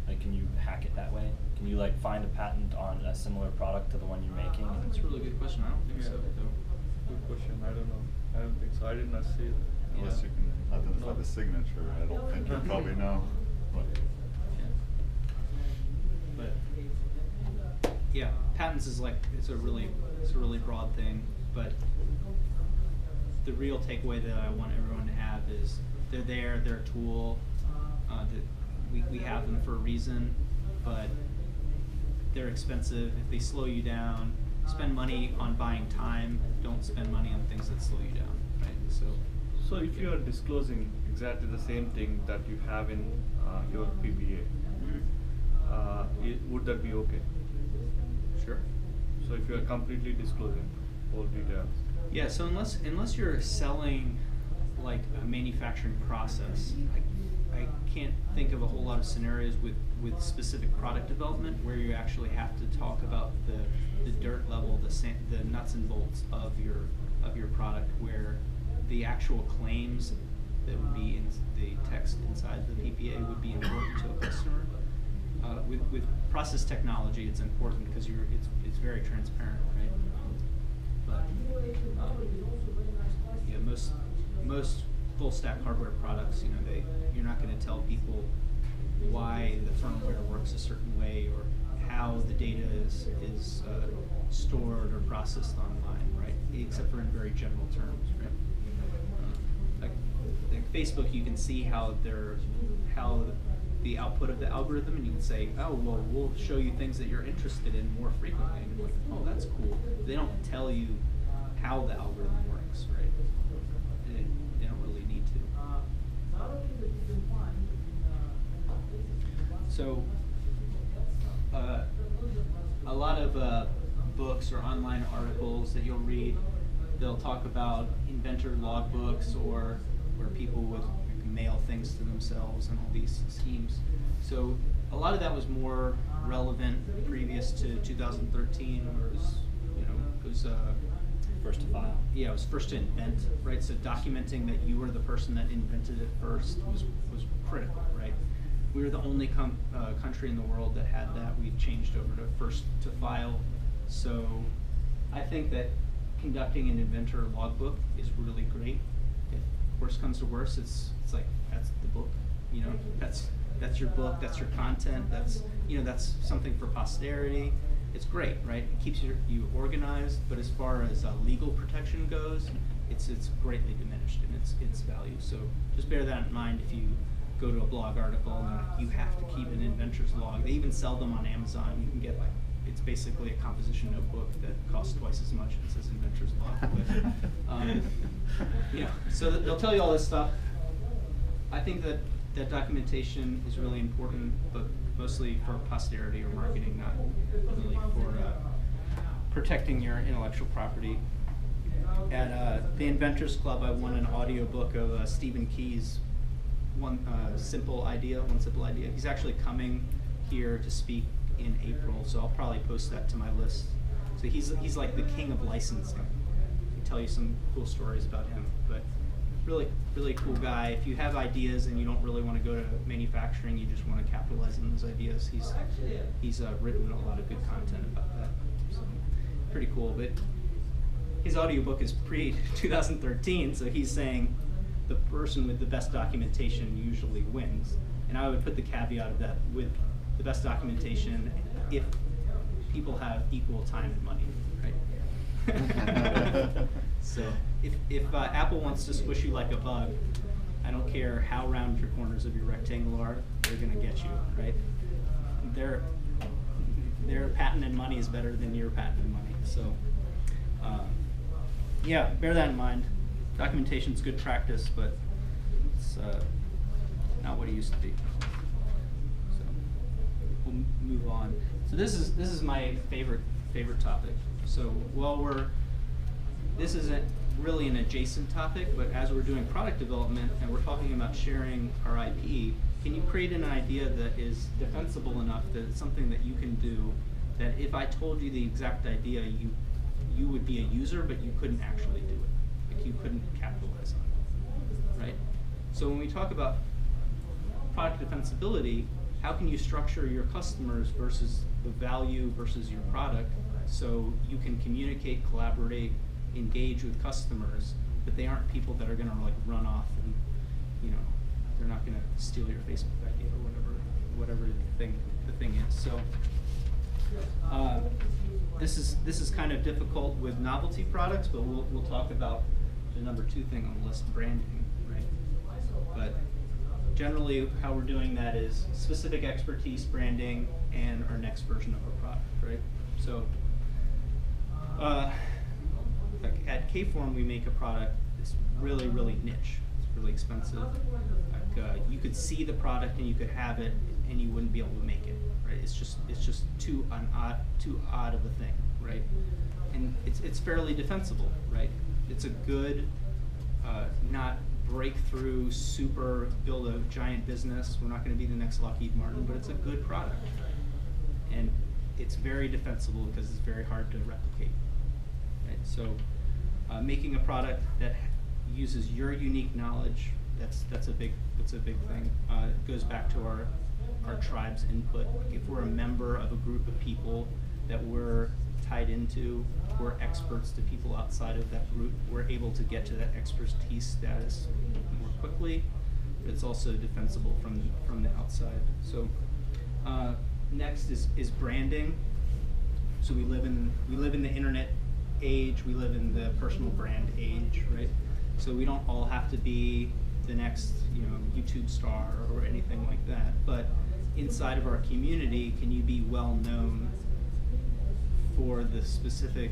Like, can you hack it that way? Can you like find a patent on a similar product to the one you're making? That's a really good question. I don't think so. Good question. I don't know. I don't think so. I did not see it. Unless you can identify No. the signature, I don't think you probably know. But yeah, patents is like it's a really broad thing. But the real takeaway that I want everyone to have is they're a tool. We have them for a reason, but they're expensive. If they slow you down, spend money on buying time. Don't spend money on things that slow you down, right? So if you are disclosing exactly the same thing that you have in your PPA, would that be okay? Sure. So if you are completely disclosing all details. Yeah, so unless you're selling like a manufacturing process, I can't think of a whole lot of scenarios with specific product development where you actually have to talk about the dirt level, the nuts and bolts of your product, where the actual claims that would be in the text inside the PPA would be important to a customer. With process technology, it's important because it's very transparent, right? But yeah, most full stack hardware products, you're not going to tell people why the firmware works a certain way or how the data is stored or processed online, right? Except for in very general terms, right? Like Facebook, you can see how the output of the algorithm, and you can say, oh, well, we'll show you things that you're interested in more frequently. And you're like, oh, that's cool. They don't tell you how the algorithm works, right? They don't really need to. So, a lot of books or online articles that you'll read, they'll talk about inventor logbooks or where people would mail things to themselves and all these schemes. So a lot of that was more relevant previous to 2013, where it was First to file. Yeah, it was first to invent, right? So documenting that you were the person that invented it first was critical, right? We were the only country in the world that had that. We've changed over to first to file. So I think that conducting an inventor logbook is really great. If worst comes to worst, it's like, that's the book, that's your book, that's your content, that's something for posterity. It's great, right? It keeps you organized, but as far as legal protection goes, it's greatly diminished in its value. So just bear that in mind if you go to a blog article and you have to keep an inventor's log. They even sell them on Amazon. You can get it's basically a composition notebook that costs twice as much as this inventor's log. But, so they'll tell you all this stuff. I think that documentation is really important, but mostly for posterity or marketing, not really for protecting your intellectual property. At the Inventors Club, I won an audiobook of Stephen Key's One Simple Idea. He's actually coming here to speak in April, so I'll probably post that to my list. So he's like the king of licensing. I can tell you some cool stories about him, but really, really cool guy. If you have ideas and you don't really want to go to manufacturing, you just want to capitalize on those ideas, he's written a lot of good content about that. So pretty cool. But his audiobook is pre-2013, so he's saying the person with the best documentation usually wins. And I would put the caveat of that with the best documentation if people have equal time and money, right? So if Apple wants to squish you like a bug, I don't care how round your corners of your rectangle are, they're gonna get you, right? Their patent and money is better than your patent and money. So yeah, bear that in mind. Documentation's good practice, but it's not what it used to be. So we'll move on. So this is my favorite topic. So this isn't really an adjacent topic, but as we're doing product development and we're talking about sharing our IP, can you create an idea that is defensible enough that it's something that you can do, that if I told you the exact idea, you would be a user, but you couldn't actually do it. Like you couldn't capitalize on it, right? So when we talk about product defensibility, how can you structure your customers versus the value versus your product so you can communicate, collaborate, engage with customers, but they aren't people that are going to like run off and they're not going to steal your Facebook idea or whatever the thing is. So this is kind of difficult with novelty products, but we'll talk about the number 2 thing on the list, branding, right? But generally, how we're doing that is specific expertise, branding, and our next version of our product, right? So like at Kform, we make a product that's really, really niche. It's really expensive. Like, you could see the product and you could have it, and you wouldn't be able to make it, right? It's just too odd of a thing, right? And it's fairly defensible, right? It's a good, not breakthrough, super build a giant business. We're not going to be the next Lockheed Martin, but it's a good product, and it's very defensible because it's very hard to replicate. Right? So, making a product that uses your unique knowledge, that's a big thing. It goes back to our tribe's input. If we're a member of a group of people that we're tied into. We're experts to people outside of that group. We're able to get to that expertise status more quickly, but it's also defensible from the outside. So next is branding. So we live in the internet age. We live in the personal brand age, right? So we don't all have to be the next, YouTube star or anything like that. But inside of our community, can you be well known for the specific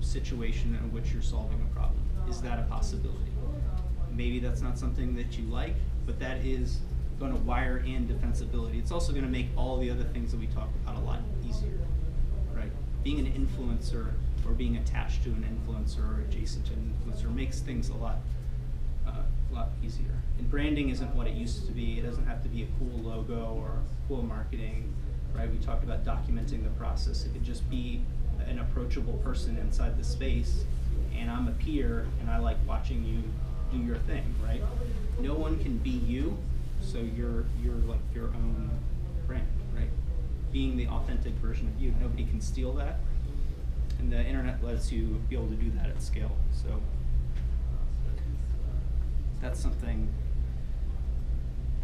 situation in which you're solving a problem? Is that a possibility? Maybe that's not something that you like, but that is going to wire in defensibility. It's also going to make all the other things that we talk about a lot easier, right? Being an influencer or being attached to an influencer or adjacent to an influencer makes things a lot easier. And branding isn't what it used to be. It doesn't have to be a cool logo or cool marketing, right? We talked about documenting the process. It could just be an approachable person inside the space, and I'm a peer, and I like watching you do your thing, right? No one can be you, so you're like your own brand, right? Being the authentic version of you. Nobody can steal that, and the internet lets you be able to do that at scale. So that's something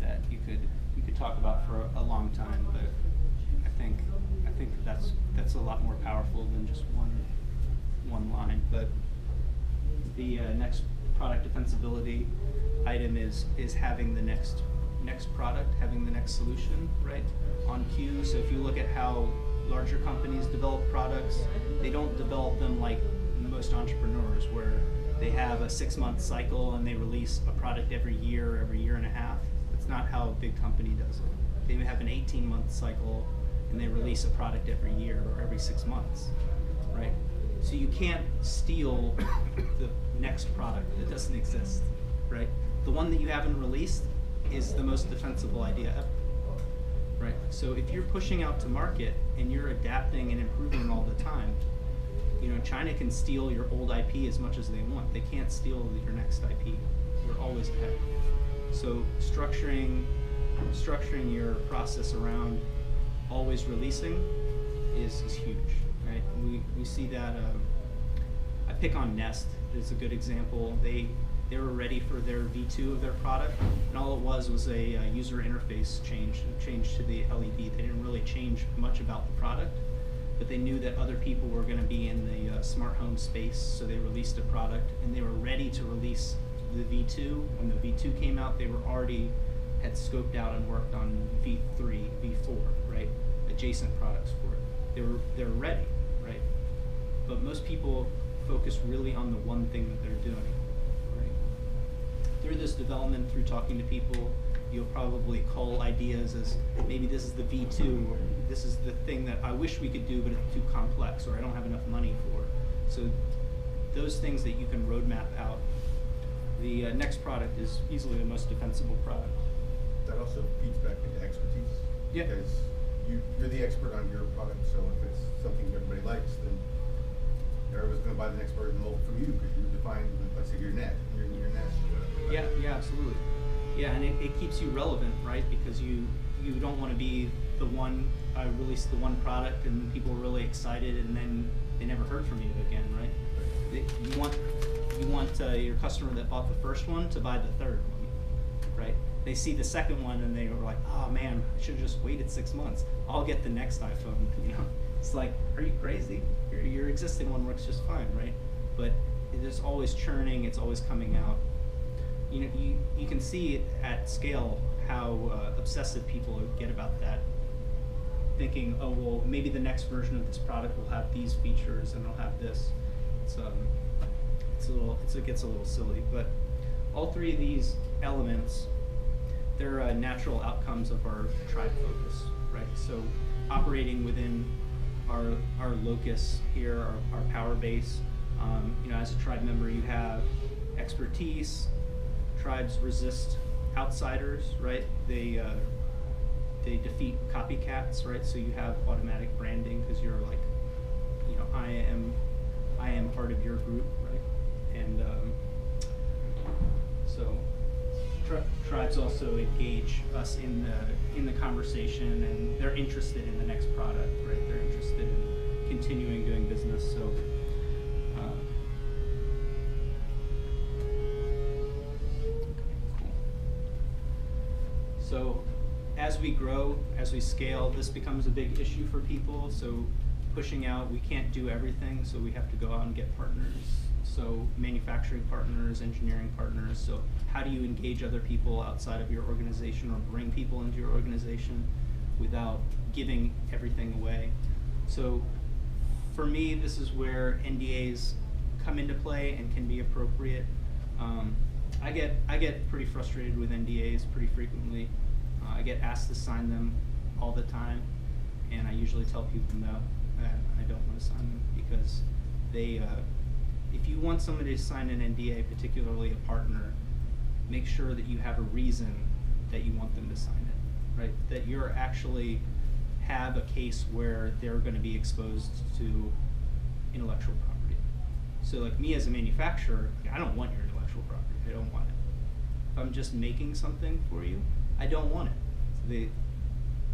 that you could talk about for a long time, but I think that's a lot more powerful than just one line. But the next product defensibility item is having the next product, having the next solution, right, on cue. So if you look at how larger companies develop products, they don't develop them like most entrepreneurs, where they have a 6-month cycle and they release a product every year and a half. That's not how a big company does it. They have an 18-month cycle and they release a product every year or every 6 months, right? So you can't steal the next product that doesn't exist, right? The one that you haven't released is the most defensible idea ever, right? So if you're pushing out to market and you're adapting and improving all the time, China can steal your old IP as much as they want. They can't steal your next IP. You're always ahead. So structuring your process around always releasing is huge, right? We see that. I pick on Nest as a good example. They were ready for their V2 of their product, and all it was a user interface change to the LED. They didn't really change much about the product, but they knew that other people were going to be in the smart home space, so they released a product, and they were ready to release the V2. When the V2 came out, they had scoped out and worked on V3, V4, right? Adjacent products for it. They were ready, right? But most people focus really on the one thing that they're doing, right? Through this development, through talking to people, you'll probably cull ideas as maybe this is the V2, or this is the thing that I wish we could do, but it's too complex, or I don't have enough money for. So those things that you can roadmap out. The next product is easily the most defensible product. That also feeds back into expertise. Yeah. Because you're the expert on your product, so if it's something everybody likes, then everybody's going to buy the next version from you because you define, let's say, your net, your nest, or whatever. Yeah, absolutely. Yeah, and it keeps you relevant, right? Because you don't want to be the one, I released the one product and people were really excited and then they never heard from you again, right? You want your customer that bought the first one to buy the third one, right? They see the second one and they were like, oh man, I should have just waited 6 months. I'll get the next iPhone, It's like, are you crazy? Your existing one works just fine, right? But it is always churning, it's always coming out. You can see at scale how obsessive people get about that, thinking, oh well, maybe the next version of this product will have these features and it'll have this. It gets a little silly, but all three of these elements, they're natural outcomes of our tribe focus, right? So operating within our locus here, our power base. As a tribe member, you have expertise. Tribes resist outsiders, right? They defeat copycats, right? So you have automatic branding because you're like, I am part of your group, right? And so tribes also engage us in the conversation, and they're interested in the next product, right? They're interested in continuing doing business. So. So as we grow, as we scale, this becomes a big issue for people. So pushing out, we can't do everything, so we have to go out and get partners. So manufacturing partners, engineering partners. So how do you engage other people outside of your organization or bring people into your organization without giving everything away? So for me, this is where NDAs come into play and can be appropriate. I get pretty frustrated with NDAs pretty frequently. I get asked to sign them all the time, and I usually tell people no, that I don't want to sign them because they, if you want somebody to sign an NDA, particularly a partner, make sure that you have a reason that you want them to sign it, right? That you're actually have a case where they're going to be exposed to intellectual property. So like me as a manufacturer, I don't want your intellectual property. I don't want it. If I'm just making something for you, I don't want it. So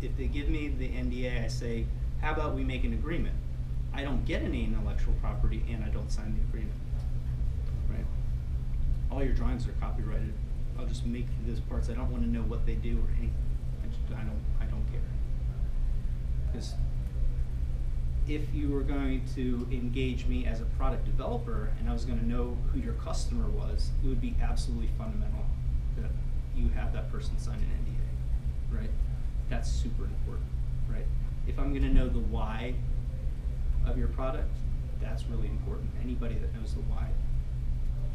if they give me the NDA, I say, how about we make an agreement? I don't get any intellectual property and I don't sign the agreement, right? All your drawings are copyrighted. I'll just make those parts. I don't want to know what they do or anything. I don't care. Because if you were going to engage me as a product developer and I was going to know who your customer was, it would be absolutely fundamental that you have that person sign an NDA, right? That's super important, right? If I'm going to know the why of your product, that's really important. Anybody that knows the why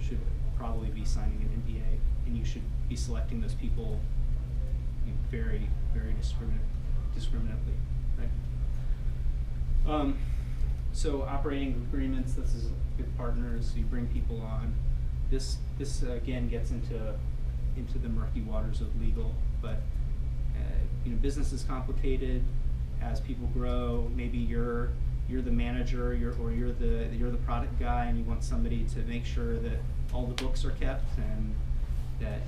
should probably be signing an NDA, and you should be selecting those people very, very discriminately, right? So operating agreements, this is with partners, you bring people on. This again gets into the murky waters of legal, but business is complicated. As people grow, maybe you're the manager, or you're the product guy, and you want somebody to make sure that all the books are kept and that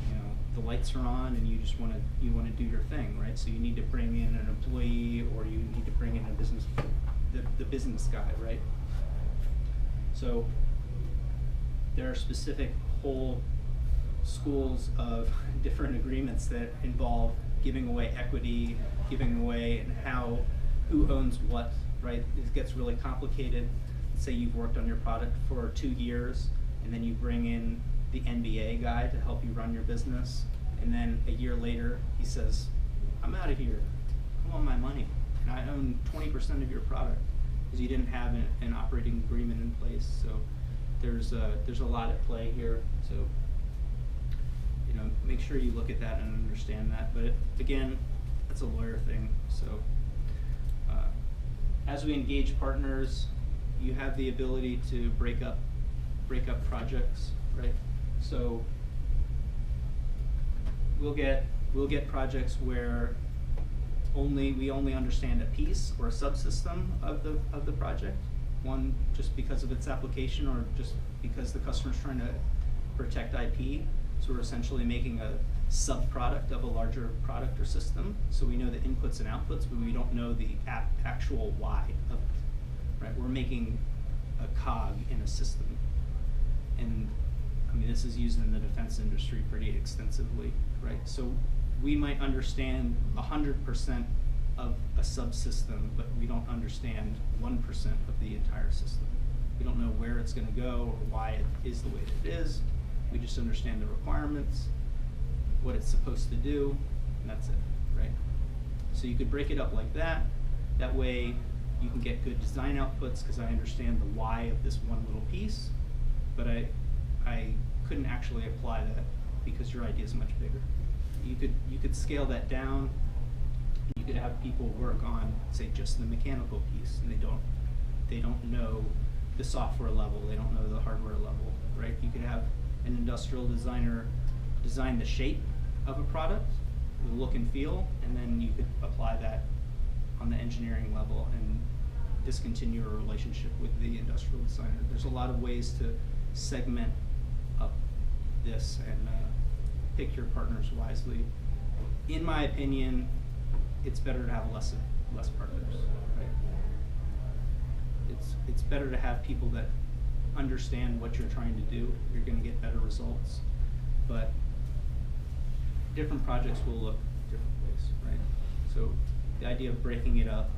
the lights are on, and you just want to do your thing, right? So you need to bring in an employee, or you need to bring in the business guy, right? So there are specific whole schools of different agreements that involve giving away equity, giving away and who owns what, right? It gets really complicated. Say you've worked on your product for 2 years, and then you bring in the NBA guy to help you run your business, and then a year later he says, I'm out of here, I want my money, and I own 20% of your product, because you didn't have an operating agreement in place. So there's a lot at play here. So make sure you look at that and understand that. But again, that's a lawyer thing. So as we engage partners, you have the ability to break up projects, right? So we'll get projects where we only understand a piece or a subsystem of the project. One, just because of its application, or just because the customer's trying to protect IP. So we're essentially making a sub-product of a larger product or system. So we know the inputs and outputs, but we don't know the actual why of it, right? We're making a cog in a system. And I mean, this is used in the defense industry pretty extensively, right? So we might understand 100% of a subsystem, but we don't understand 1% of the entire system. We don't know where it's going to go or why it is the way that it is. We just understand the requirements, what it's supposed to do, and that's it, right? So you could break it up like that. That way you can get good design outputs because I understand the why of this one little piece, but I couldn't actually apply that because your idea is much bigger. You could scale that down. You could have people work on, say, just the mechanical piece, and they don't know the software level, they don't know the hardware level, right? You could have an industrial designer design the shape of a product, the look and feel, and then you could apply that on the engineering level and discontinue a relationship with the industrial designer. There's a lot of ways to segment up this and pick your partners wisely. In my opinion, it's better to have less partners, right? it's better to have people that understand what you're trying to do. You're going to get better results, but different projects will look different ways, right? So the idea of breaking it up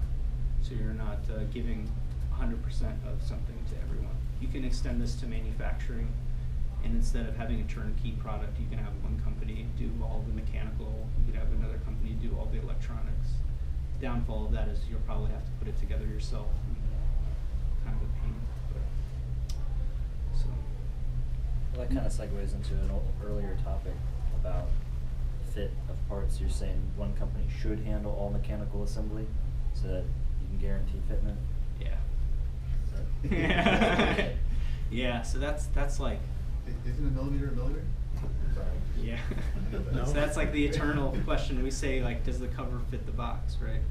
so you're not giving 100% of something to everyone. You can extend this to manufacturing, and instead of having a turnkey product, you can have one company do all the mechanical, you could have another company do all the electronics. The downfall of that is you'll probably have to put it together yourself, and kind of a pain. But, so. Well, that kind of segues into an earlier topic about fit of parts. You're saying one company should handle all mechanical assembly so that you can guarantee fitment? Yeah. Yeah, so that's like. Isn't a millimeter a millimeter? Sorry. Yeah. No. So that's like the eternal question. We say, like, does the cover fit the box, right?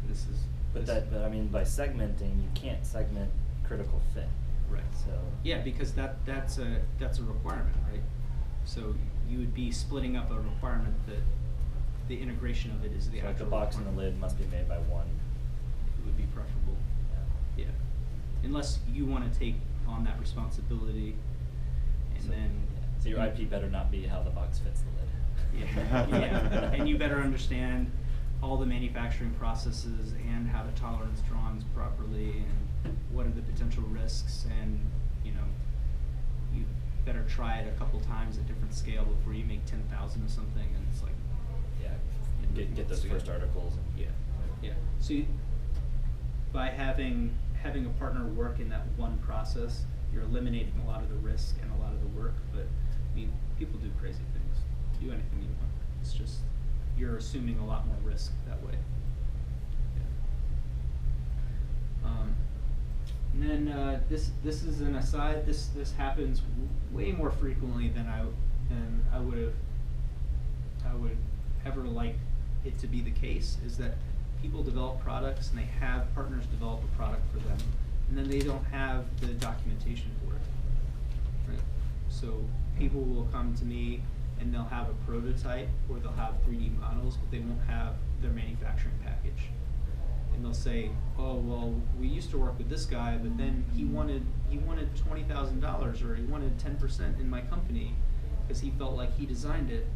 This is. But I mean, by segmenting, you can't segment critical fit. Right. So. Yeah, because that's a requirement, right? So you would be splitting up a requirement that the integration of it is the So like actual the box and the lid must be made by one. It would be preferable. Yeah. Yeah. Unless you want to take on that responsibility, and then. So your IP better not be how the box fits the lid. Yeah. Yeah. And you better understand all the manufacturing processes and how to tolerance drawings properly, and what are the potential risks, and you better try it a couple times at different scale before you make 10,000 of something, and it's like. Yeah. Get those first articles. Yeah. Yeah. So by having a partner work in that one process, you're eliminating a lot of the risk and a lot of the work. But I mean, people do crazy things. Do anything you want. It's just you're assuming a lot more risk that way. Yeah. And then this is an aside. This happens way more frequently than I would ever like it to be the case. Is that people develop products and they have partners develop a product for them, and then they don't have the documentation for it. Right? So people will come to me and they'll have a prototype or they'll have 3D models, but they won't have their manufacturing package. And they'll say, "Oh, well, we used to work with this guy, but then he wanted $20,000, or he wanted 10% in my company because he felt like he designed it,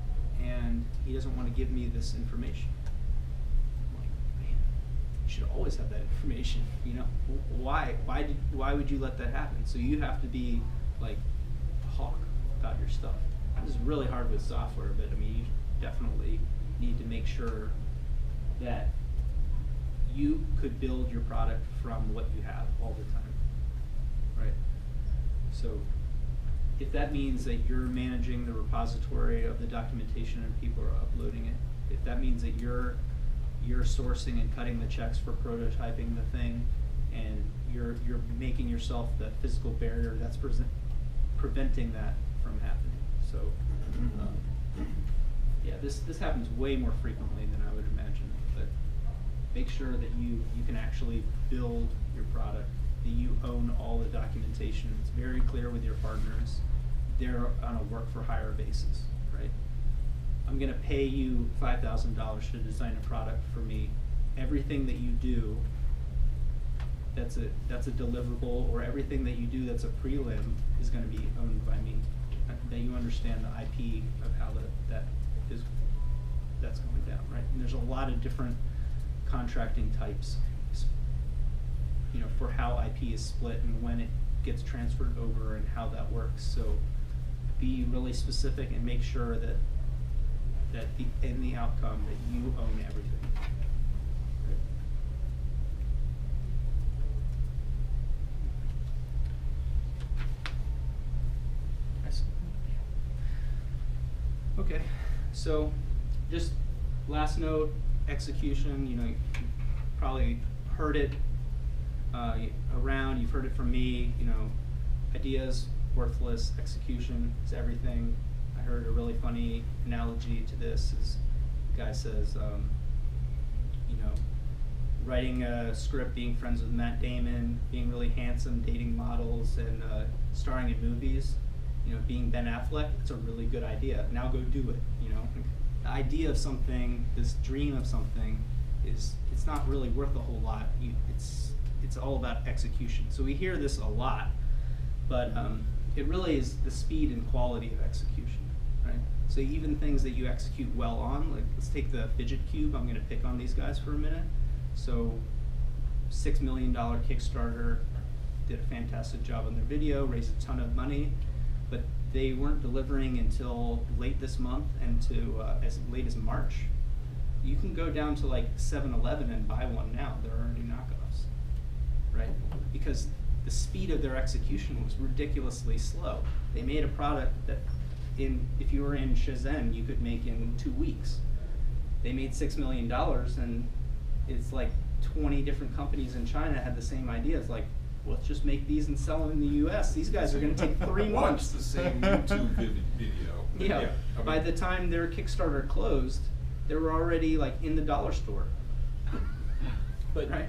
and he doesn't want to give me this information." I'm like, man, you should always have that information. You know, why would you let that happen? So you have to be like a hawk about your stuff. This is really hard with software, but I mean, you definitely need to make sure that you could build your product from what you have all the time, right? So if that means that you're managing the repository of the documentation and people are uploading it, if that means that you're sourcing and cutting the checks for prototyping the thing, and you're making yourself the physical barrier that's preventing that from happening. So yeah, this happens way more frequently than I would imagine, but make sure that you can actually build your product, that you own all the documentation. It's very clear with your partners. They're on a work for hire basis, right? I'm gonna pay you $5,000 to design a product for me. Everything that you do that's a deliverable, or everything that you do that's a prelim is gonna be owned by me. That you understand the IP of how that's going down, right? And there's a lot of different contracting types, you know, for how IP is split and when it gets transferred over and how that works. So be really specific and make sure that in the outcome that you own everything. Right? Okay, so just last note, execution. You know, you probably heard it around. You've heard it from me. You know, ideas worthless, execution is everything. I heard a really funny analogy to this. Is the guy says, you know, writing a script, being friends with Matt Damon, being really handsome, dating models, and starring in movies. You know, being Ben Affleck, it's a really good idea. Now go do it. You know, the idea of something, this dream of something, it's not really worth a whole lot. it's all about execution. So we hear this a lot, but it really is the speed and quality of execution, right? So even things that you execute well on, like let's take the fidget cube. I'm going to pick on these guys for a minute. So $6 million Kickstarter, did a fantastic job on their video, raised a ton of money, but they weren't delivering until late this month and to as late as March. You can go down to like 7-Eleven and buy one now. There are already knockoffs, right? Because the speed of their execution was ridiculously slow. They made a product that, if you were in Shenzhen, you could make in 2 weeks. They made $6 million, and it's like 20 different companies in China had the same idea. It's like, let's just make these and sell them in the U.S. These guys are going to take 3 months. Watch the same YouTube video. Yeah. I mean, By the time their Kickstarter closed, they were already like in the dollar store. But right.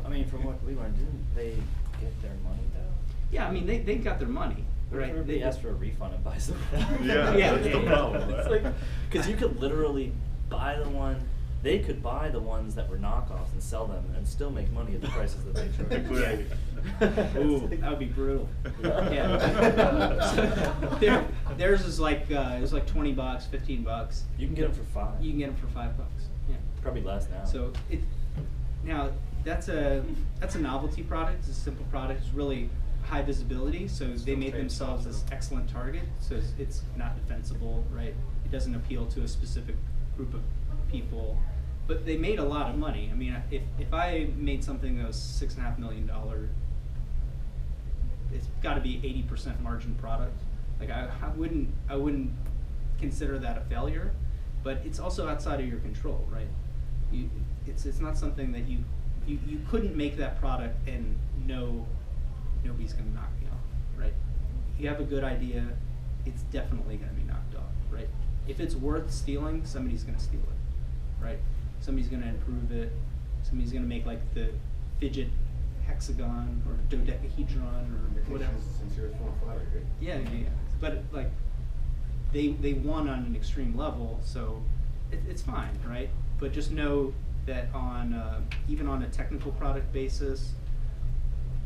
I mean, from what we learned, didn't they get their money though? Yeah, I mean they got their money, What if right? everybody asked for a refund and buys them? Yeah, that's the problem, It's right? like, because you could literally buy the one. They could buy the ones that were knockoffs and sell them and still make money at the prices that they charge. Exactly. Ooh, that would be brutal. Yeah. So theirs is like it was like $20, $15. You can get them for $5. You can get them for $5. Yeah. Probably less now. So now that's a novelty product. It's a simple product. It's really high visibility. So they made themselves this excellent target. So it's not defensible, right? It doesn't appeal to a specific group of people. But they made a lot of money. I mean, if I made something that was $6.5 million, it's got to be 80% margin product. Like I wouldn't consider that a failure, but it's also outside of your control, right? It's not something that you couldn't make that product and nobody's going to knock you off, right? If you have a good idea, it's definitely going to be knocked off, right? If it's worth stealing, somebody's going to steal it, right? Somebody's going to improve it. Somebody's going to make like the fidget hexagon or dodecahedron or whatever. Sincere form flattery, right? Yeah. But like they won on an extreme level, so it's fine, right? But just know that on even on a technical product basis,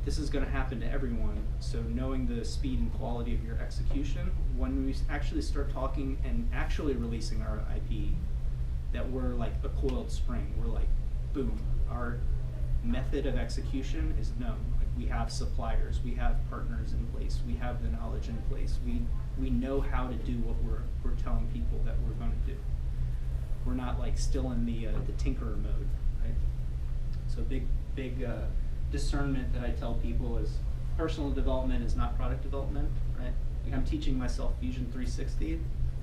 this is going to happen to everyone. So knowing the speed and quality of your execution, when we actually start talking and actually releasing our IP, that we're like a coiled spring. We're like, boom, our method of execution is known. Like we have suppliers, we have partners in place, we have the knowledge in place. We know how to do what we're telling people that we're going to do. We're not like still in the tinkerer mode, right? So big discernment that I tell people is personal development is not product development, right? Like I'm teaching myself Fusion 360.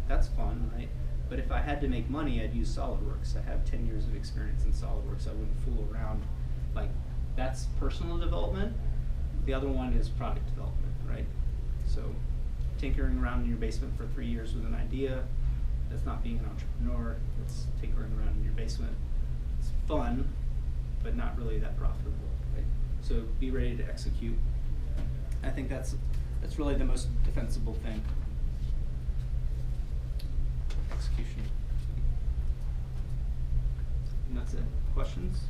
That's fun, right? But if I had to make money, I'd use SolidWorks. I have 10 years of experience in SolidWorks. I wouldn't fool around. Like, that's personal development. The other one is product development, right? So tinkering around in your basement for 3 years with an idea, that's not being an entrepreneur. It's tinkering around in your basement. It's fun, but not really that profitable, right? So be ready to execute. I think that's really the most defensible thing. Execution. And that's it. Questions?